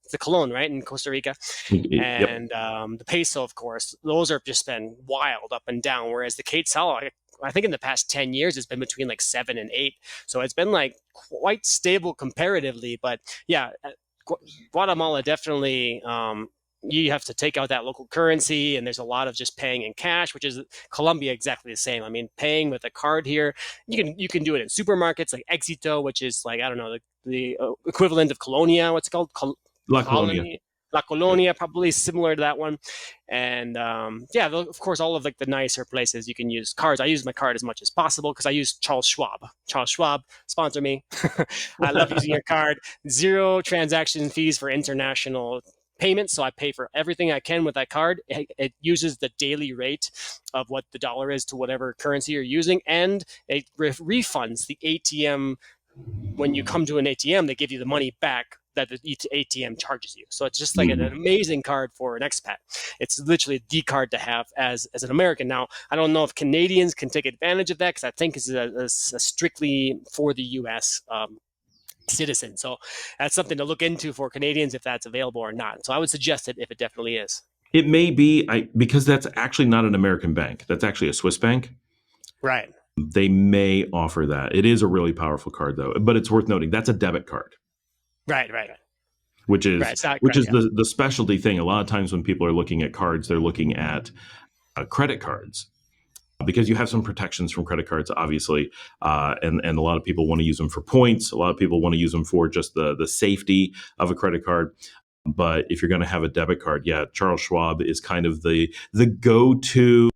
right, in Costa Rica, and the peso, of course. Those have just been wild up and down, whereas the quetzal, I think in the past 10 years, it's been between like 7 and 8. So it's been like quite stable comparatively. But yeah, Guatemala definitely, you have to take out that local currency, and there's a lot of just paying in cash, which is Colombia exactly the same. I mean, paying with a card here, you can do it in supermarkets like Éxito, which is like, I don't know, the equivalent of Colonia. What's it called? La Colonia. La Colonia, probably similar to that one. And of course, all of like the nicer places you can use cards. I use my card as much as possible because I use Charles Schwab. Charles Schwab, sponsor me. I love using your card. 0 transaction fees for international payments, so I pay for everything I can with that card. It uses the daily rate of what the dollar is to whatever currency you're using, and it refunds the ATM. When you come to an ATM, they give you the money back that the ATM charges you. So it's just like an amazing card for an expat. It's literally the card to have as an American. Now, I don't know if Canadians can take advantage of that because I think it's a strictly for the U.S. Citizen. So that's something to look into for Canadians if that's available or not. So I would suggest it if it definitely is. It may be, because that's actually not an American bank. That's actually a Swiss bank. Right. They may offer that. It is a really powerful card, though. But it's worth noting that's a debit card. Right. Which is the specialty thing. A lot of times when people are looking at cards, they're looking at credit cards. Because you have some protections from credit cards, obviously, and a lot of people want to use them for points. A lot of people want to use them for just the safety of a credit card. But if you're going to have a debit card, Charles Schwab is kind of the go-to,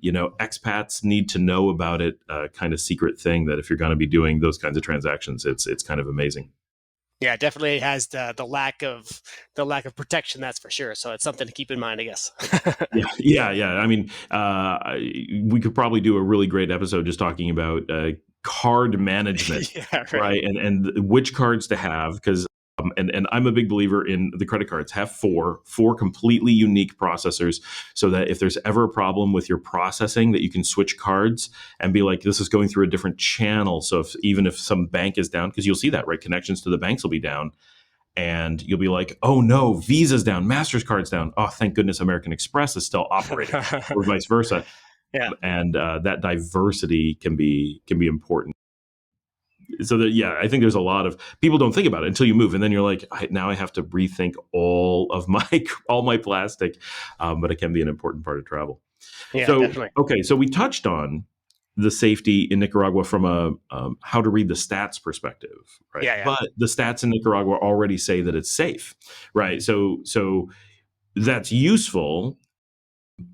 expats need to know about it kind of secret thing that if you're going to be doing those kinds of transactions, it's kind of amazing. Yeah, it definitely has the lack of protection, that's for sure. So it's something to keep in mind, I guess. Yeah, yeah, yeah. I mean, we could probably do a really great episode just talking about card management, Yeah, right. right? And which cards to have because. And I'm a big believer in the credit cards. Have four completely unique processors, so that if there's ever a problem with your processing, that you can switch cards and be like, this is going through a different channel. So even if some bank is down, because you'll see that, right? Connections to the banks will be down, and you'll be like, oh no, Visa's down, Mastercard's down. Oh, thank goodness American Express is still operating, or vice versa. Yeah. And that diversity can be important. So that, yeah, I think there's a lot of people don't think about it until you move, and then you're like, now I have to rethink all of my all my plastic, but it can be an important part of travel. Yeah, So definitely. okay, so we touched on the safety in Nicaragua from a how to read the stats perspective, right? Yeah, yeah. But the stats in Nicaragua already say that it's safe, right? So that's useful,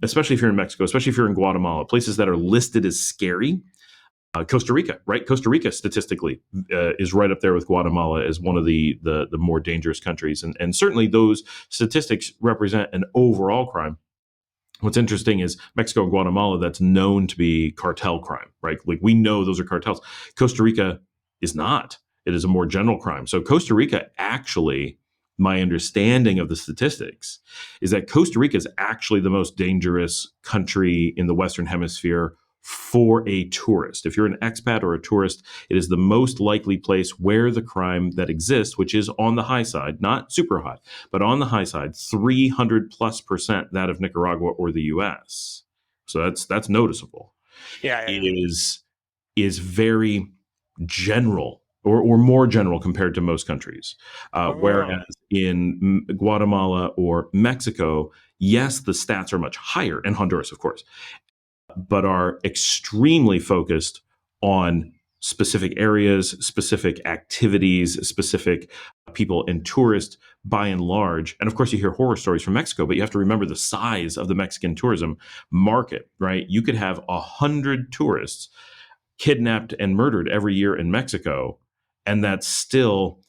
especially if you're in Mexico, especially if you're in Guatemala, places that are listed as scary. Costa Rica, right? Costa Rica statistically is right up there with Guatemala as one of the more dangerous countries, and certainly those statistics represent an overall crime. What's interesting is Mexico and Guatemala, that's known to be cartel crime, right? Like we know those are cartels. Costa Rica is not. It is a more general crime. So Costa Rica actually, my understanding of the statistics is that Costa Rica is actually the most dangerous country in the Western Hemisphere for a tourist. If you're an expat or a tourist, it is the most likely place where the crime that exists, which is on the high side, not super high, but on the high side, 300+% that of Nicaragua or the US. So that's noticeable. Yeah, yeah, yeah. Is very general or more general compared to most countries. Oh, Whereas in Guatemala or Mexico, yes, the stats are much higher, and Honduras, of course, but are extremely focused on specific areas, specific activities, specific people and tourists by and large. And of course, you hear horror stories from Mexico, but you have to remember the size of the Mexican tourism market, right? You could have 100 tourists kidnapped and murdered every year in Mexico, and that's still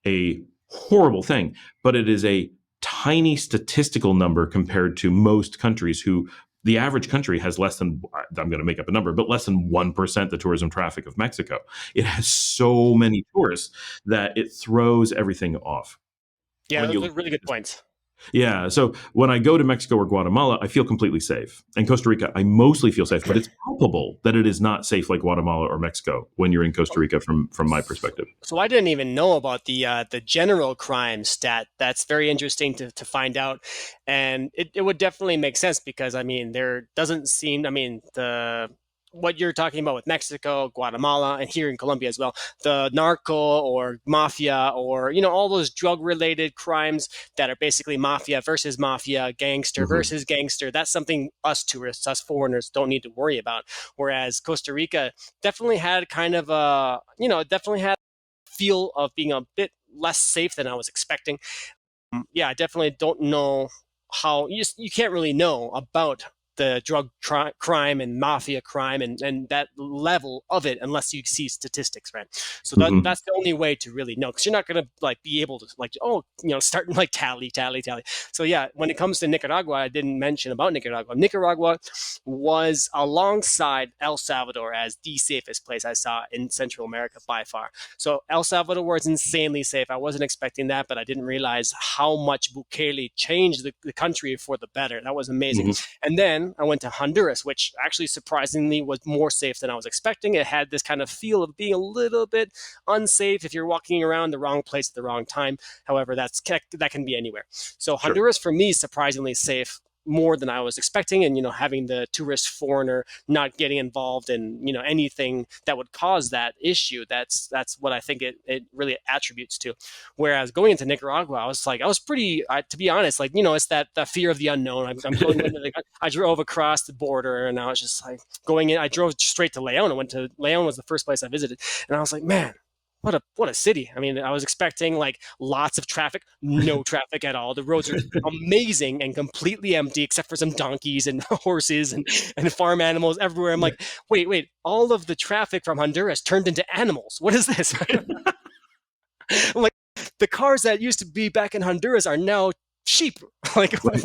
a horrible thing, but it is a tiny statistical number compared to most countries who the average country has less than, I'm going to make up a number, but less than 1% the tourism traffic of Mexico. It has so many tourists that it throws everything off. yeah. When Those you are really good points. Yeah. So when I go to Mexico or Guatemala, I feel completely safe. And Costa Rica, I mostly feel safe, but it's palpable that it is not safe like Guatemala or Mexico when you're in Costa Rica from my perspective. So I didn't even know about the general crime stat. That's very interesting to find out, and it would definitely make sense because I mean there doesn't seem, I mean, the what you're talking about with Mexico, Guatemala, and here in Colombia as well, the narco or mafia or all those drug related crimes that are basically mafia, gangster Hmm. versus gangster. That's something us tourists, us foreigners, don't need to worry about. Whereas Costa Rica definitely had kind of a definitely had feel of being a bit less safe than I was expecting. Yeah, I definitely don't know how you can't really know about the crime and mafia crime and that level of it unless you see statistics, right? So Hmm. that's the only way to really know because you're not going to like be able to like start and like tally. So yeah, when it comes to Nicaragua, I didn't mention about Nicaragua. Nicaragua was alongside El Salvador as the safest place I saw in Central America by far. So El Salvador was insanely safe. I wasn't expecting that, but I didn't realize how much Bukele changed the country for the better. That was amazing. Hmm. And then I went to Honduras, which actually surprisingly was more safe than I was expecting. It had this kind of feel of being a little bit unsafe if you're walking around the wrong place at the wrong time. However, that can be anywhere. So Sure. Honduras for me is surprisingly safe more than I was expecting, and having the tourist foreigner not getting involved in anything that would cause that issue. That's what I think it really attributes to. Whereas going into Nicaragua, I was pretty, to be honest, like it's that fear of the unknown. I'm going into I drove across the border, and I was just like going in. I drove straight to Leon. I went to Leon was the first place I visited, and I was like, man, what a city. I mean, I was expecting like lots of traffic, no traffic at all. The roads are amazing and completely empty except for some donkeys and horses and farm animals everywhere. I'm like, wait, all of the traffic from Honduras turned into animals. What is this? I'm like, the cars that used to be back in Honduras are now cheap. Like, Right.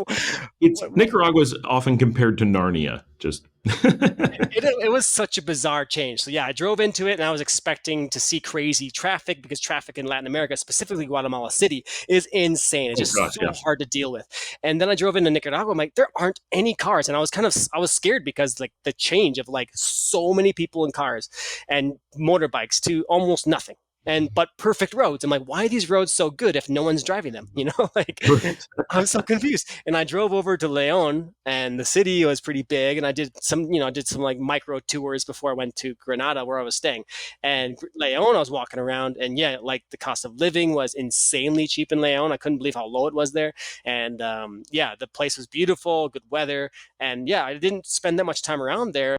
It's Nicaragua's often compared to Narnia. Just it was such a bizarre change. So yeah, I drove into it and I was expecting to see crazy traffic because traffic in Latin America, specifically Guatemala City, is insane. It's oh just gosh, so yeah. hard to deal with. And then I drove into Nicaragua. I'm like, there aren't any cars, and I was scared because like the change of like so many people in cars and motorbikes to almost nothing. But perfect roads. I'm like, why are these roads so good if no one's driving them? Like Right. I'm so confused. And I drove over to Leon, and the city was pretty big. And I did some like micro tours before I went to Granada, where I was staying. And Leon, I was walking around, and yeah, like the cost of living was insanely cheap in Leon. I couldn't believe how low it was there. And yeah, the place was beautiful, good weather. And yeah, I didn't spend that much time around there.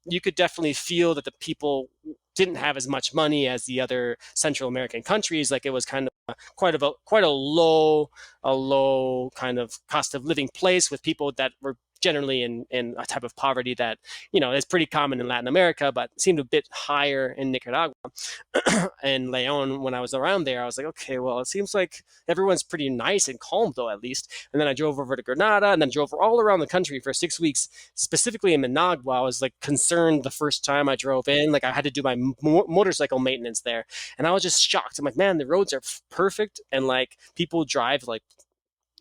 You could definitely feel that the people didn't have as much money as the other Central American countries. Like it was kind of quite a low kind of cost of living place with people that were generally in a type of poverty that is pretty common in Latin America, but seemed a bit higher in Nicaragua. And Leon, when I was around there, I was like, okay, well, it seems like everyone's pretty nice and calm, though, at least. And then I drove over to Granada, and then drove all around the country for 6 weeks, specifically in Managua. I was like concerned the first time I drove in, like I had to do my motorcycle maintenance there, and I was just shocked. I'm like, man, the roads are perfect, and like people drive like,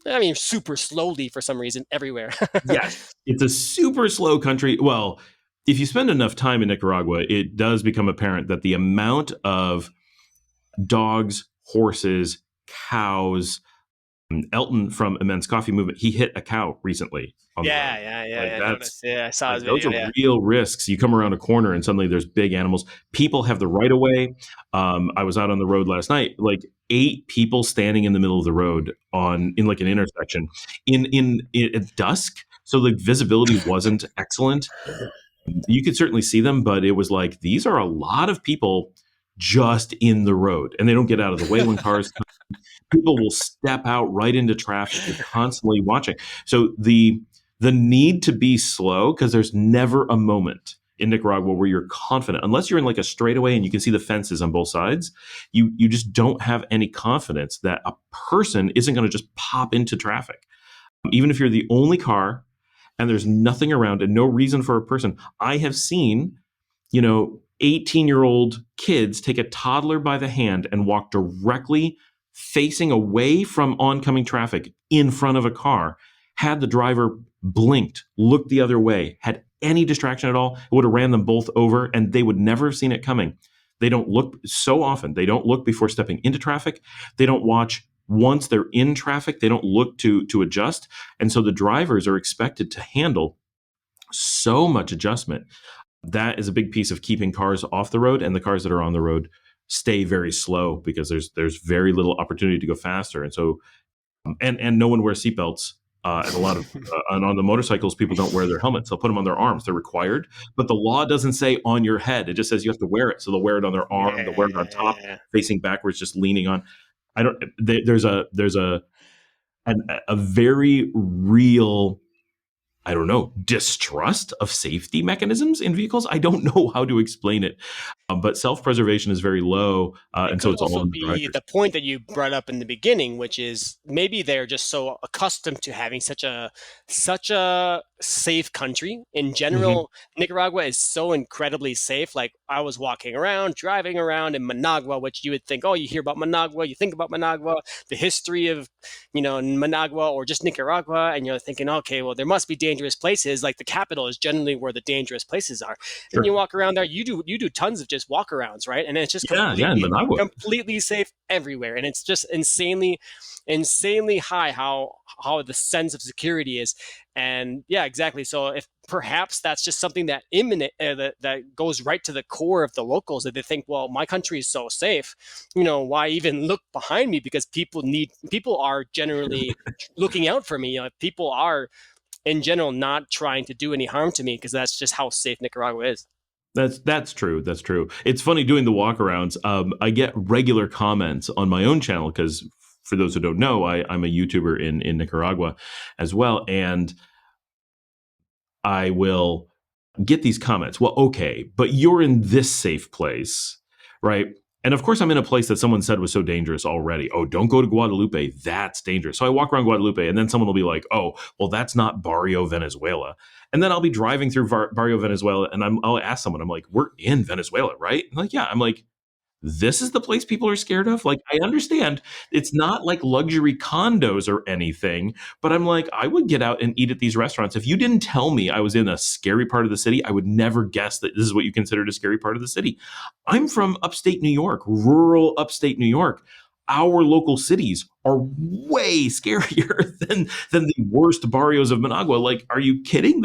I mean, super slowly for some reason everywhere. Yes, it's a super slow country. Well, if you spend enough time in Nicaragua, it does become apparent that the amount of dogs, horses, cows. Elton from Immense Coffee Movement, he hit a cow recently on the road. Like I that's noticed. Yeah, I saw his those video. are Yeah, real risks. You come around a corner and suddenly there's big animals. People have the right of way. I was out on the road last night, like 8 people standing in the middle of the road in like an intersection in at dusk. So the visibility wasn't excellent. You could certainly see them, but it was like these are a lot of people just in the road, and they don't get out of the way when cars come. People will step out right into traffic. You're constantly watching. So the need to be slow, because there's never a moment in Nicaragua where you're confident, unless you're in like a straightaway and you can see the fences on both sides. You just don't have any confidence that a person isn't going to just pop into traffic, even if you're the only car and there's nothing around and no reason for a person. I have seen 18-year-old kids take a toddler by the hand and walk directly facing away from oncoming traffic in front of a car. Had the driver blinked, looked the other way, had any distraction at all, it would have ran them both over, and they would never have seen it coming. They don't look so often. They don't look before stepping into traffic. They don't watch once they're in traffic. They don't look to adjust. And so the drivers are expected to handle so much adjustment. That is a big piece of keeping cars off the road, and the cars that are on the road stay very slow because there's very little opportunity to go faster. And so and no one wears seatbelts. And a lot of and on the motorcycles, people don't wear their helmets. They'll put them on their arms. They're required, but the law doesn't say on your head. It just says you have to wear it. So they'll wear it on their arm. They'll wear it on top, facing backwards, just leaning on. I don't. There's a very real, I don't know, distrust of safety mechanisms in vehicles. I don't know how to explain it, but self-preservation is very low, It and so could it's all also on the be drivers. the point that you brought up in the beginning, which is maybe they're just so accustomed to having such a safe country. In Mhm. general, Nicaragua is so incredibly safe. Like I was walking around, driving around in Managua, which you would think, oh, you hear about Managua, you think about Managua, the history of, Managua or just Nicaragua, and you're thinking, okay, well, there must be dangerous places. Like the capital is generally where the dangerous places are. And you Sure. walk around there, you do tons of just walkarounds, right? And it's just Yeah, in completely safe everywhere, and it's just insanely high how the sense of security is. And yeah, exactly. So if perhaps that's just something that that goes right to the core of the locals, that they think, well, my country is so safe, why even look behind me? Because people are generally looking out for me. People are in general not trying to do any harm to me, because that's just how safe Nicaragua is. That's true. That's true. It's funny doing the walkarounds. I get regular comments on my own channel because, for those who don't know, I'm a YouTuber in Nicaragua as well, and I will get these comments. Well, okay, but you're in this safe place, right? And of course, I'm in a place that someone said was so dangerous already. Oh, don't go to Guadalupe. That's dangerous. So I walk around Guadalupe, and then someone will be like, oh, well, that's not Barrio Venezuela. And then I'll be driving through Barrio Venezuela, and I'll ask someone, I'm like, we're in Venezuela, right? I'm like, yeah. I'm like, this is the place people are scared of. Like, I understand it's not like luxury condos or anything, but I'm like, I would get out and eat at these restaurants. If you didn't tell me I was in a scary part of the city, I would never guess that this is what you considered a scary part of the city. I'm from upstate New York, rural upstate New York. Our local cities are way scarier than the worst barrios of Managua. Like, are you kidding?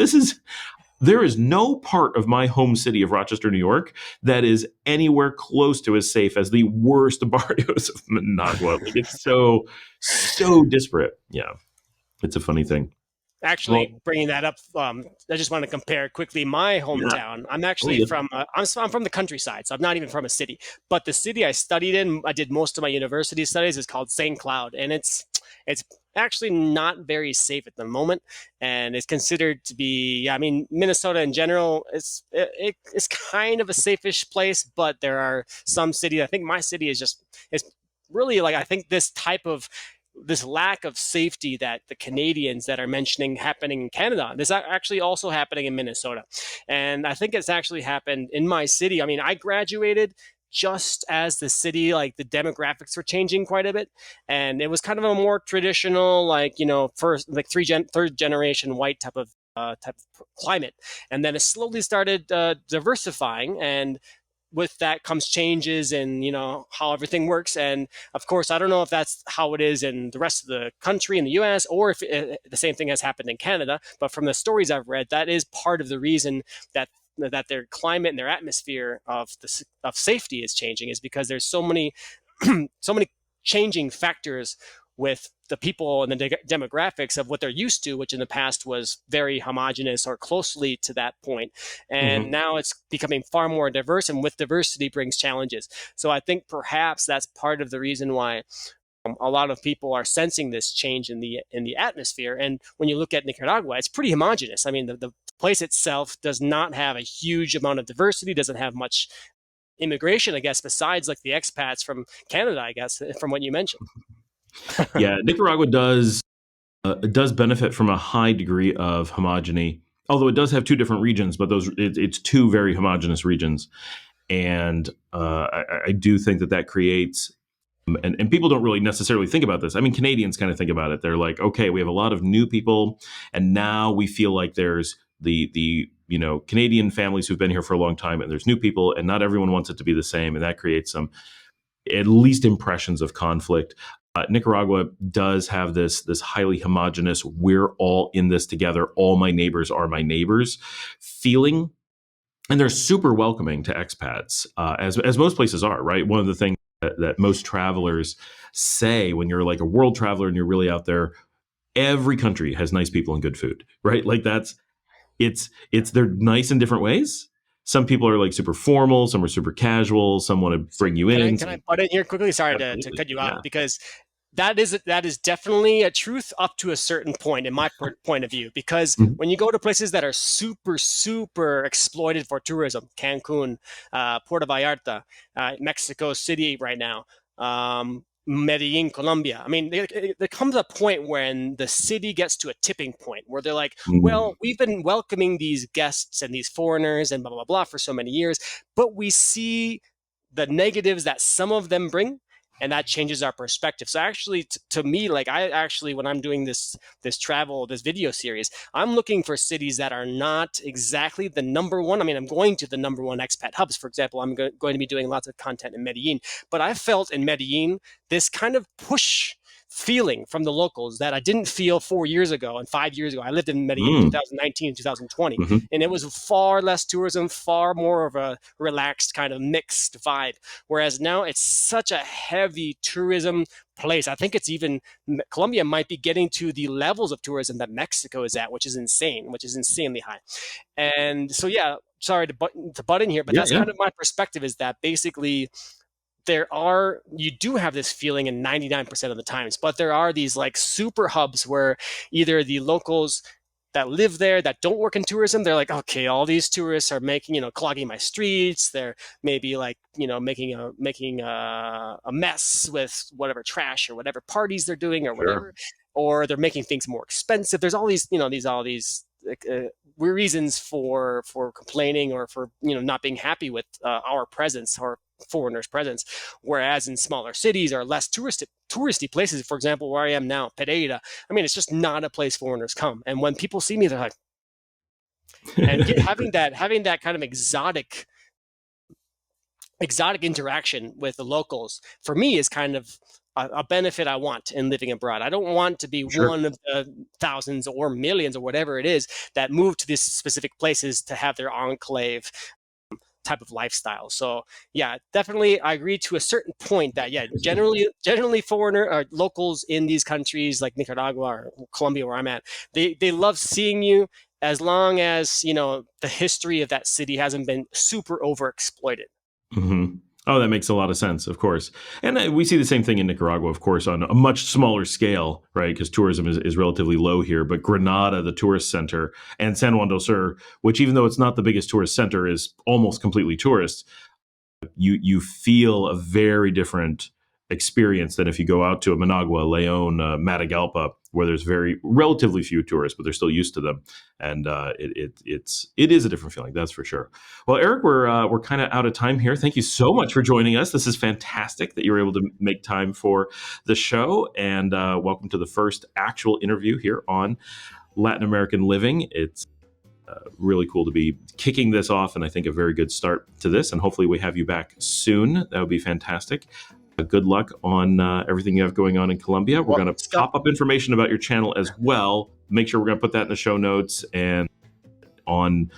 There is no part of my home city of Rochester, New York, that is anywhere close to as safe as the worst barrios of Managua. Like, it's so disparate. Yeah, it's a funny thing. Well, Actually, bringing that up, I just want to compare quickly my yeah. hometown. I'm Oh, actually yeah. from I'm from the countryside, so I'm not even from a city. But the city I studied in, I did most of my university studies, is called St. Cloud, and it's actually not very safe at the moment, and it's considered to be. I mean, Minnesota in general it's kind of a safe-ish place, but there are some cities. I think my city is really like, I think this lack of safety that the Canadians that are mentioning happening in Canada, this is actually also happening in Minnesota. And I think it's actually happened in my city. I mean, I graduated just as the city, like the demographics were changing quite a bit. And it was kind of a more traditional, like, first, like third generation white type of climate. And then it slowly started diversifying, and with that comes changes in how everything works. And of course, I don't know if that's how it is in the rest of the country in the US, or if the same thing has happened in Canada. But from the stories I've read, that is part of the reason that their climate and their atmosphere of safety is changing, is because there's so many so many changing factors with the people and the demographics of what they're used to, which in the past was very homogenous or closely to that point. And Mhm. now it's becoming far more diverse, and with diversity brings challenges. So I think perhaps that's part of the reason why a lot of people are sensing this change in the atmosphere. And when you look at Nicaragua, it's pretty homogenous. I mean, the place itself does not have a huge amount of diversity, doesn't have much immigration, I guess, besides like the expats from Canada, I guess, from what you mentioned. Yeah, Nicaragua does benefit from a high degree of homogeny, although it does have two different regions, but it's two very homogenous regions. And I do think that creates, and people don't really necessarily think about this. I mean, Canadians kind of think about it. They're like, okay, we have a lot of new people, and now we feel like there's the Canadian families who've been here for a long time, and there's new people, and not everyone wants it to be the same, and that creates some, at least, impressions of conflict. Nicaragua does have this highly homogenous, we're all in this together, all my neighbors are my neighbors feeling, and they're super welcoming to expats, as most places are, right? One of the things that most travelers say when you're like a world traveler and you're really out there, every country has nice people and good food, right? Like, they're nice in different ways. Some people are like super formal, some are super casual, some want to So bring you can I in. can I butt in here quickly? Sorry to Absolutely, cut you yeah. out, because that is definitely a truth up to a certain point in my point of view. Because Mhm. when you go to places that are super exploited for tourism, Cancun, Puerto Vallarta, Mexico City right now, Medellin, Colombia. I mean, there comes a point when the city gets to a tipping point where they're like, Mhm. well, we've been welcoming these guests and these foreigners and blah, blah, blah for so many years, but we see the negatives that some of them bring, and that changes our perspective. So actually, to me, like, I actually, when I'm doing this video series, I'm looking for cities that are not exactly the number one. I mean, I'm going to the number one expat hubs. For example, I'm going to be doing lots of content in Medellin, but I felt in Medellin this kind of push feeling from the locals that I didn't feel 4 years ago and 5 years ago. I lived in Medellin Mm. 2019, 2020, Mhm. and it was far less tourism, far more of a relaxed kind of mixed vibe. Whereas now it's such a heavy tourism place. I think it's even, Colombia might be getting to the levels of tourism that Mexico is at, which is insane, which is insanely high. And so, yeah, sorry to butt in here, but Yeah, that's yeah. kind of my perspective, is that basically you do have this feeling in 99% of the times, but there are these like super hubs where either the locals that live there that don't work in tourism, they're like, okay, all these tourists are making, clogging my streets. They're maybe like, making a mess with whatever trash or whatever parties they're doing or whatever, or they're making things more expensive. There's all these, reasons for complaining or for not being happy with our presence or foreigners' presence. Whereas in smaller cities or less touristy places, for example, where I am now, Pereira, I mean, it's just not a place foreigners come. And when people see me, they're like, and having that kind of exotic interaction with the locals for me is kind of a benefit I want in living abroad. I don't want to be one of the thousands or millions or whatever it is that move to these specific places to have their enclave type of lifestyle. So yeah, definitely I agree to a certain point that generally foreigner or locals in these countries like Nicaragua or Colombia where I'm at, they love seeing you as long as the history of that city hasn't been super overexploited. Mm-hmm. Oh, that makes a lot of sense, of course. And we see the same thing in Nicaragua, of course, on a much smaller scale, right? Because tourism is relatively low here. But Granada, the tourist center, and San Juan del Sur, which even though it's not the biggest tourist center, is almost completely tourist, you feel a very different experience than if you go out to a Managua, Leon, Matagalpa, where there's relatively few tourists, but they're still used to them, and it is a different feeling, that's for sure. Well, Eric, we're kind of out of time here. Thank you so much for joining us. This is fantastic that you were able to make time for the show, and welcome to the first actual interview here on Latin American Living. It's really cool to be kicking this off, and I think a very good start to this, and hopefully we have you back soon. That would be fantastic. Good luck on everything you have going on in Colombia. We're going to pop up information about your channel as well. Make sure we're going to put that in the show notes and on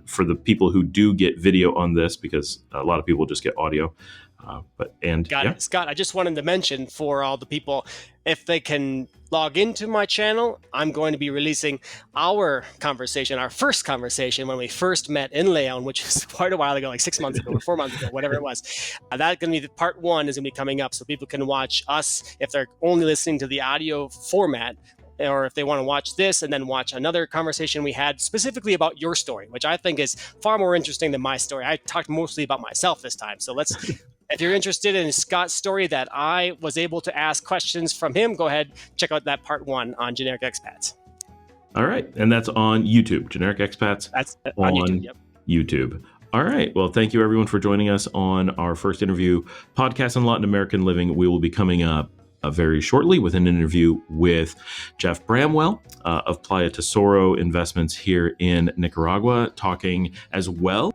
for the people who do get video on this, because a lot of people just get audio. Got it. Scott, I just wanted to mention for all the people, if they can log into my channel, I'm going to be releasing our first conversation when we first met in Leon, which is quite a while ago, like 6 months ago or 4 months ago, whatever it was. That's going to be part 1 is going to be coming up, so people can watch us if they're only listening to the audio format, or if they want to watch this and then watch another conversation we had specifically about your story, which I think is far more interesting than my story. I talked mostly about myself this time. So if you're interested in Scott's story that I was able to ask questions from him, go ahead, check out that part 1 on GenERICexpats. All right. And that's on YouTube, GenERICexpats. That's on YouTube. Yep. YouTube. All right. Well, thank you everyone for joining us on our first interview podcast on Latin American Living. We will be coming up very shortly with an interview with Jeff Bramwell of Playa Tesoro Investments here in Nicaragua, talking as well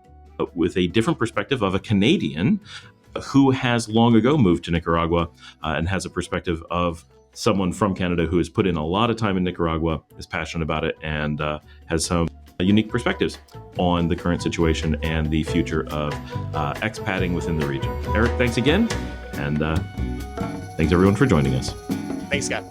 with a different perspective of a Canadian who has long ago moved to Nicaragua and has a perspective of someone from Canada who has put in a lot of time in Nicaragua, is passionate about it, and has some unique perspectives on the current situation and the future of expatting within the region. Eric, thanks again, and thanks everyone for joining us. Thanks, Scott.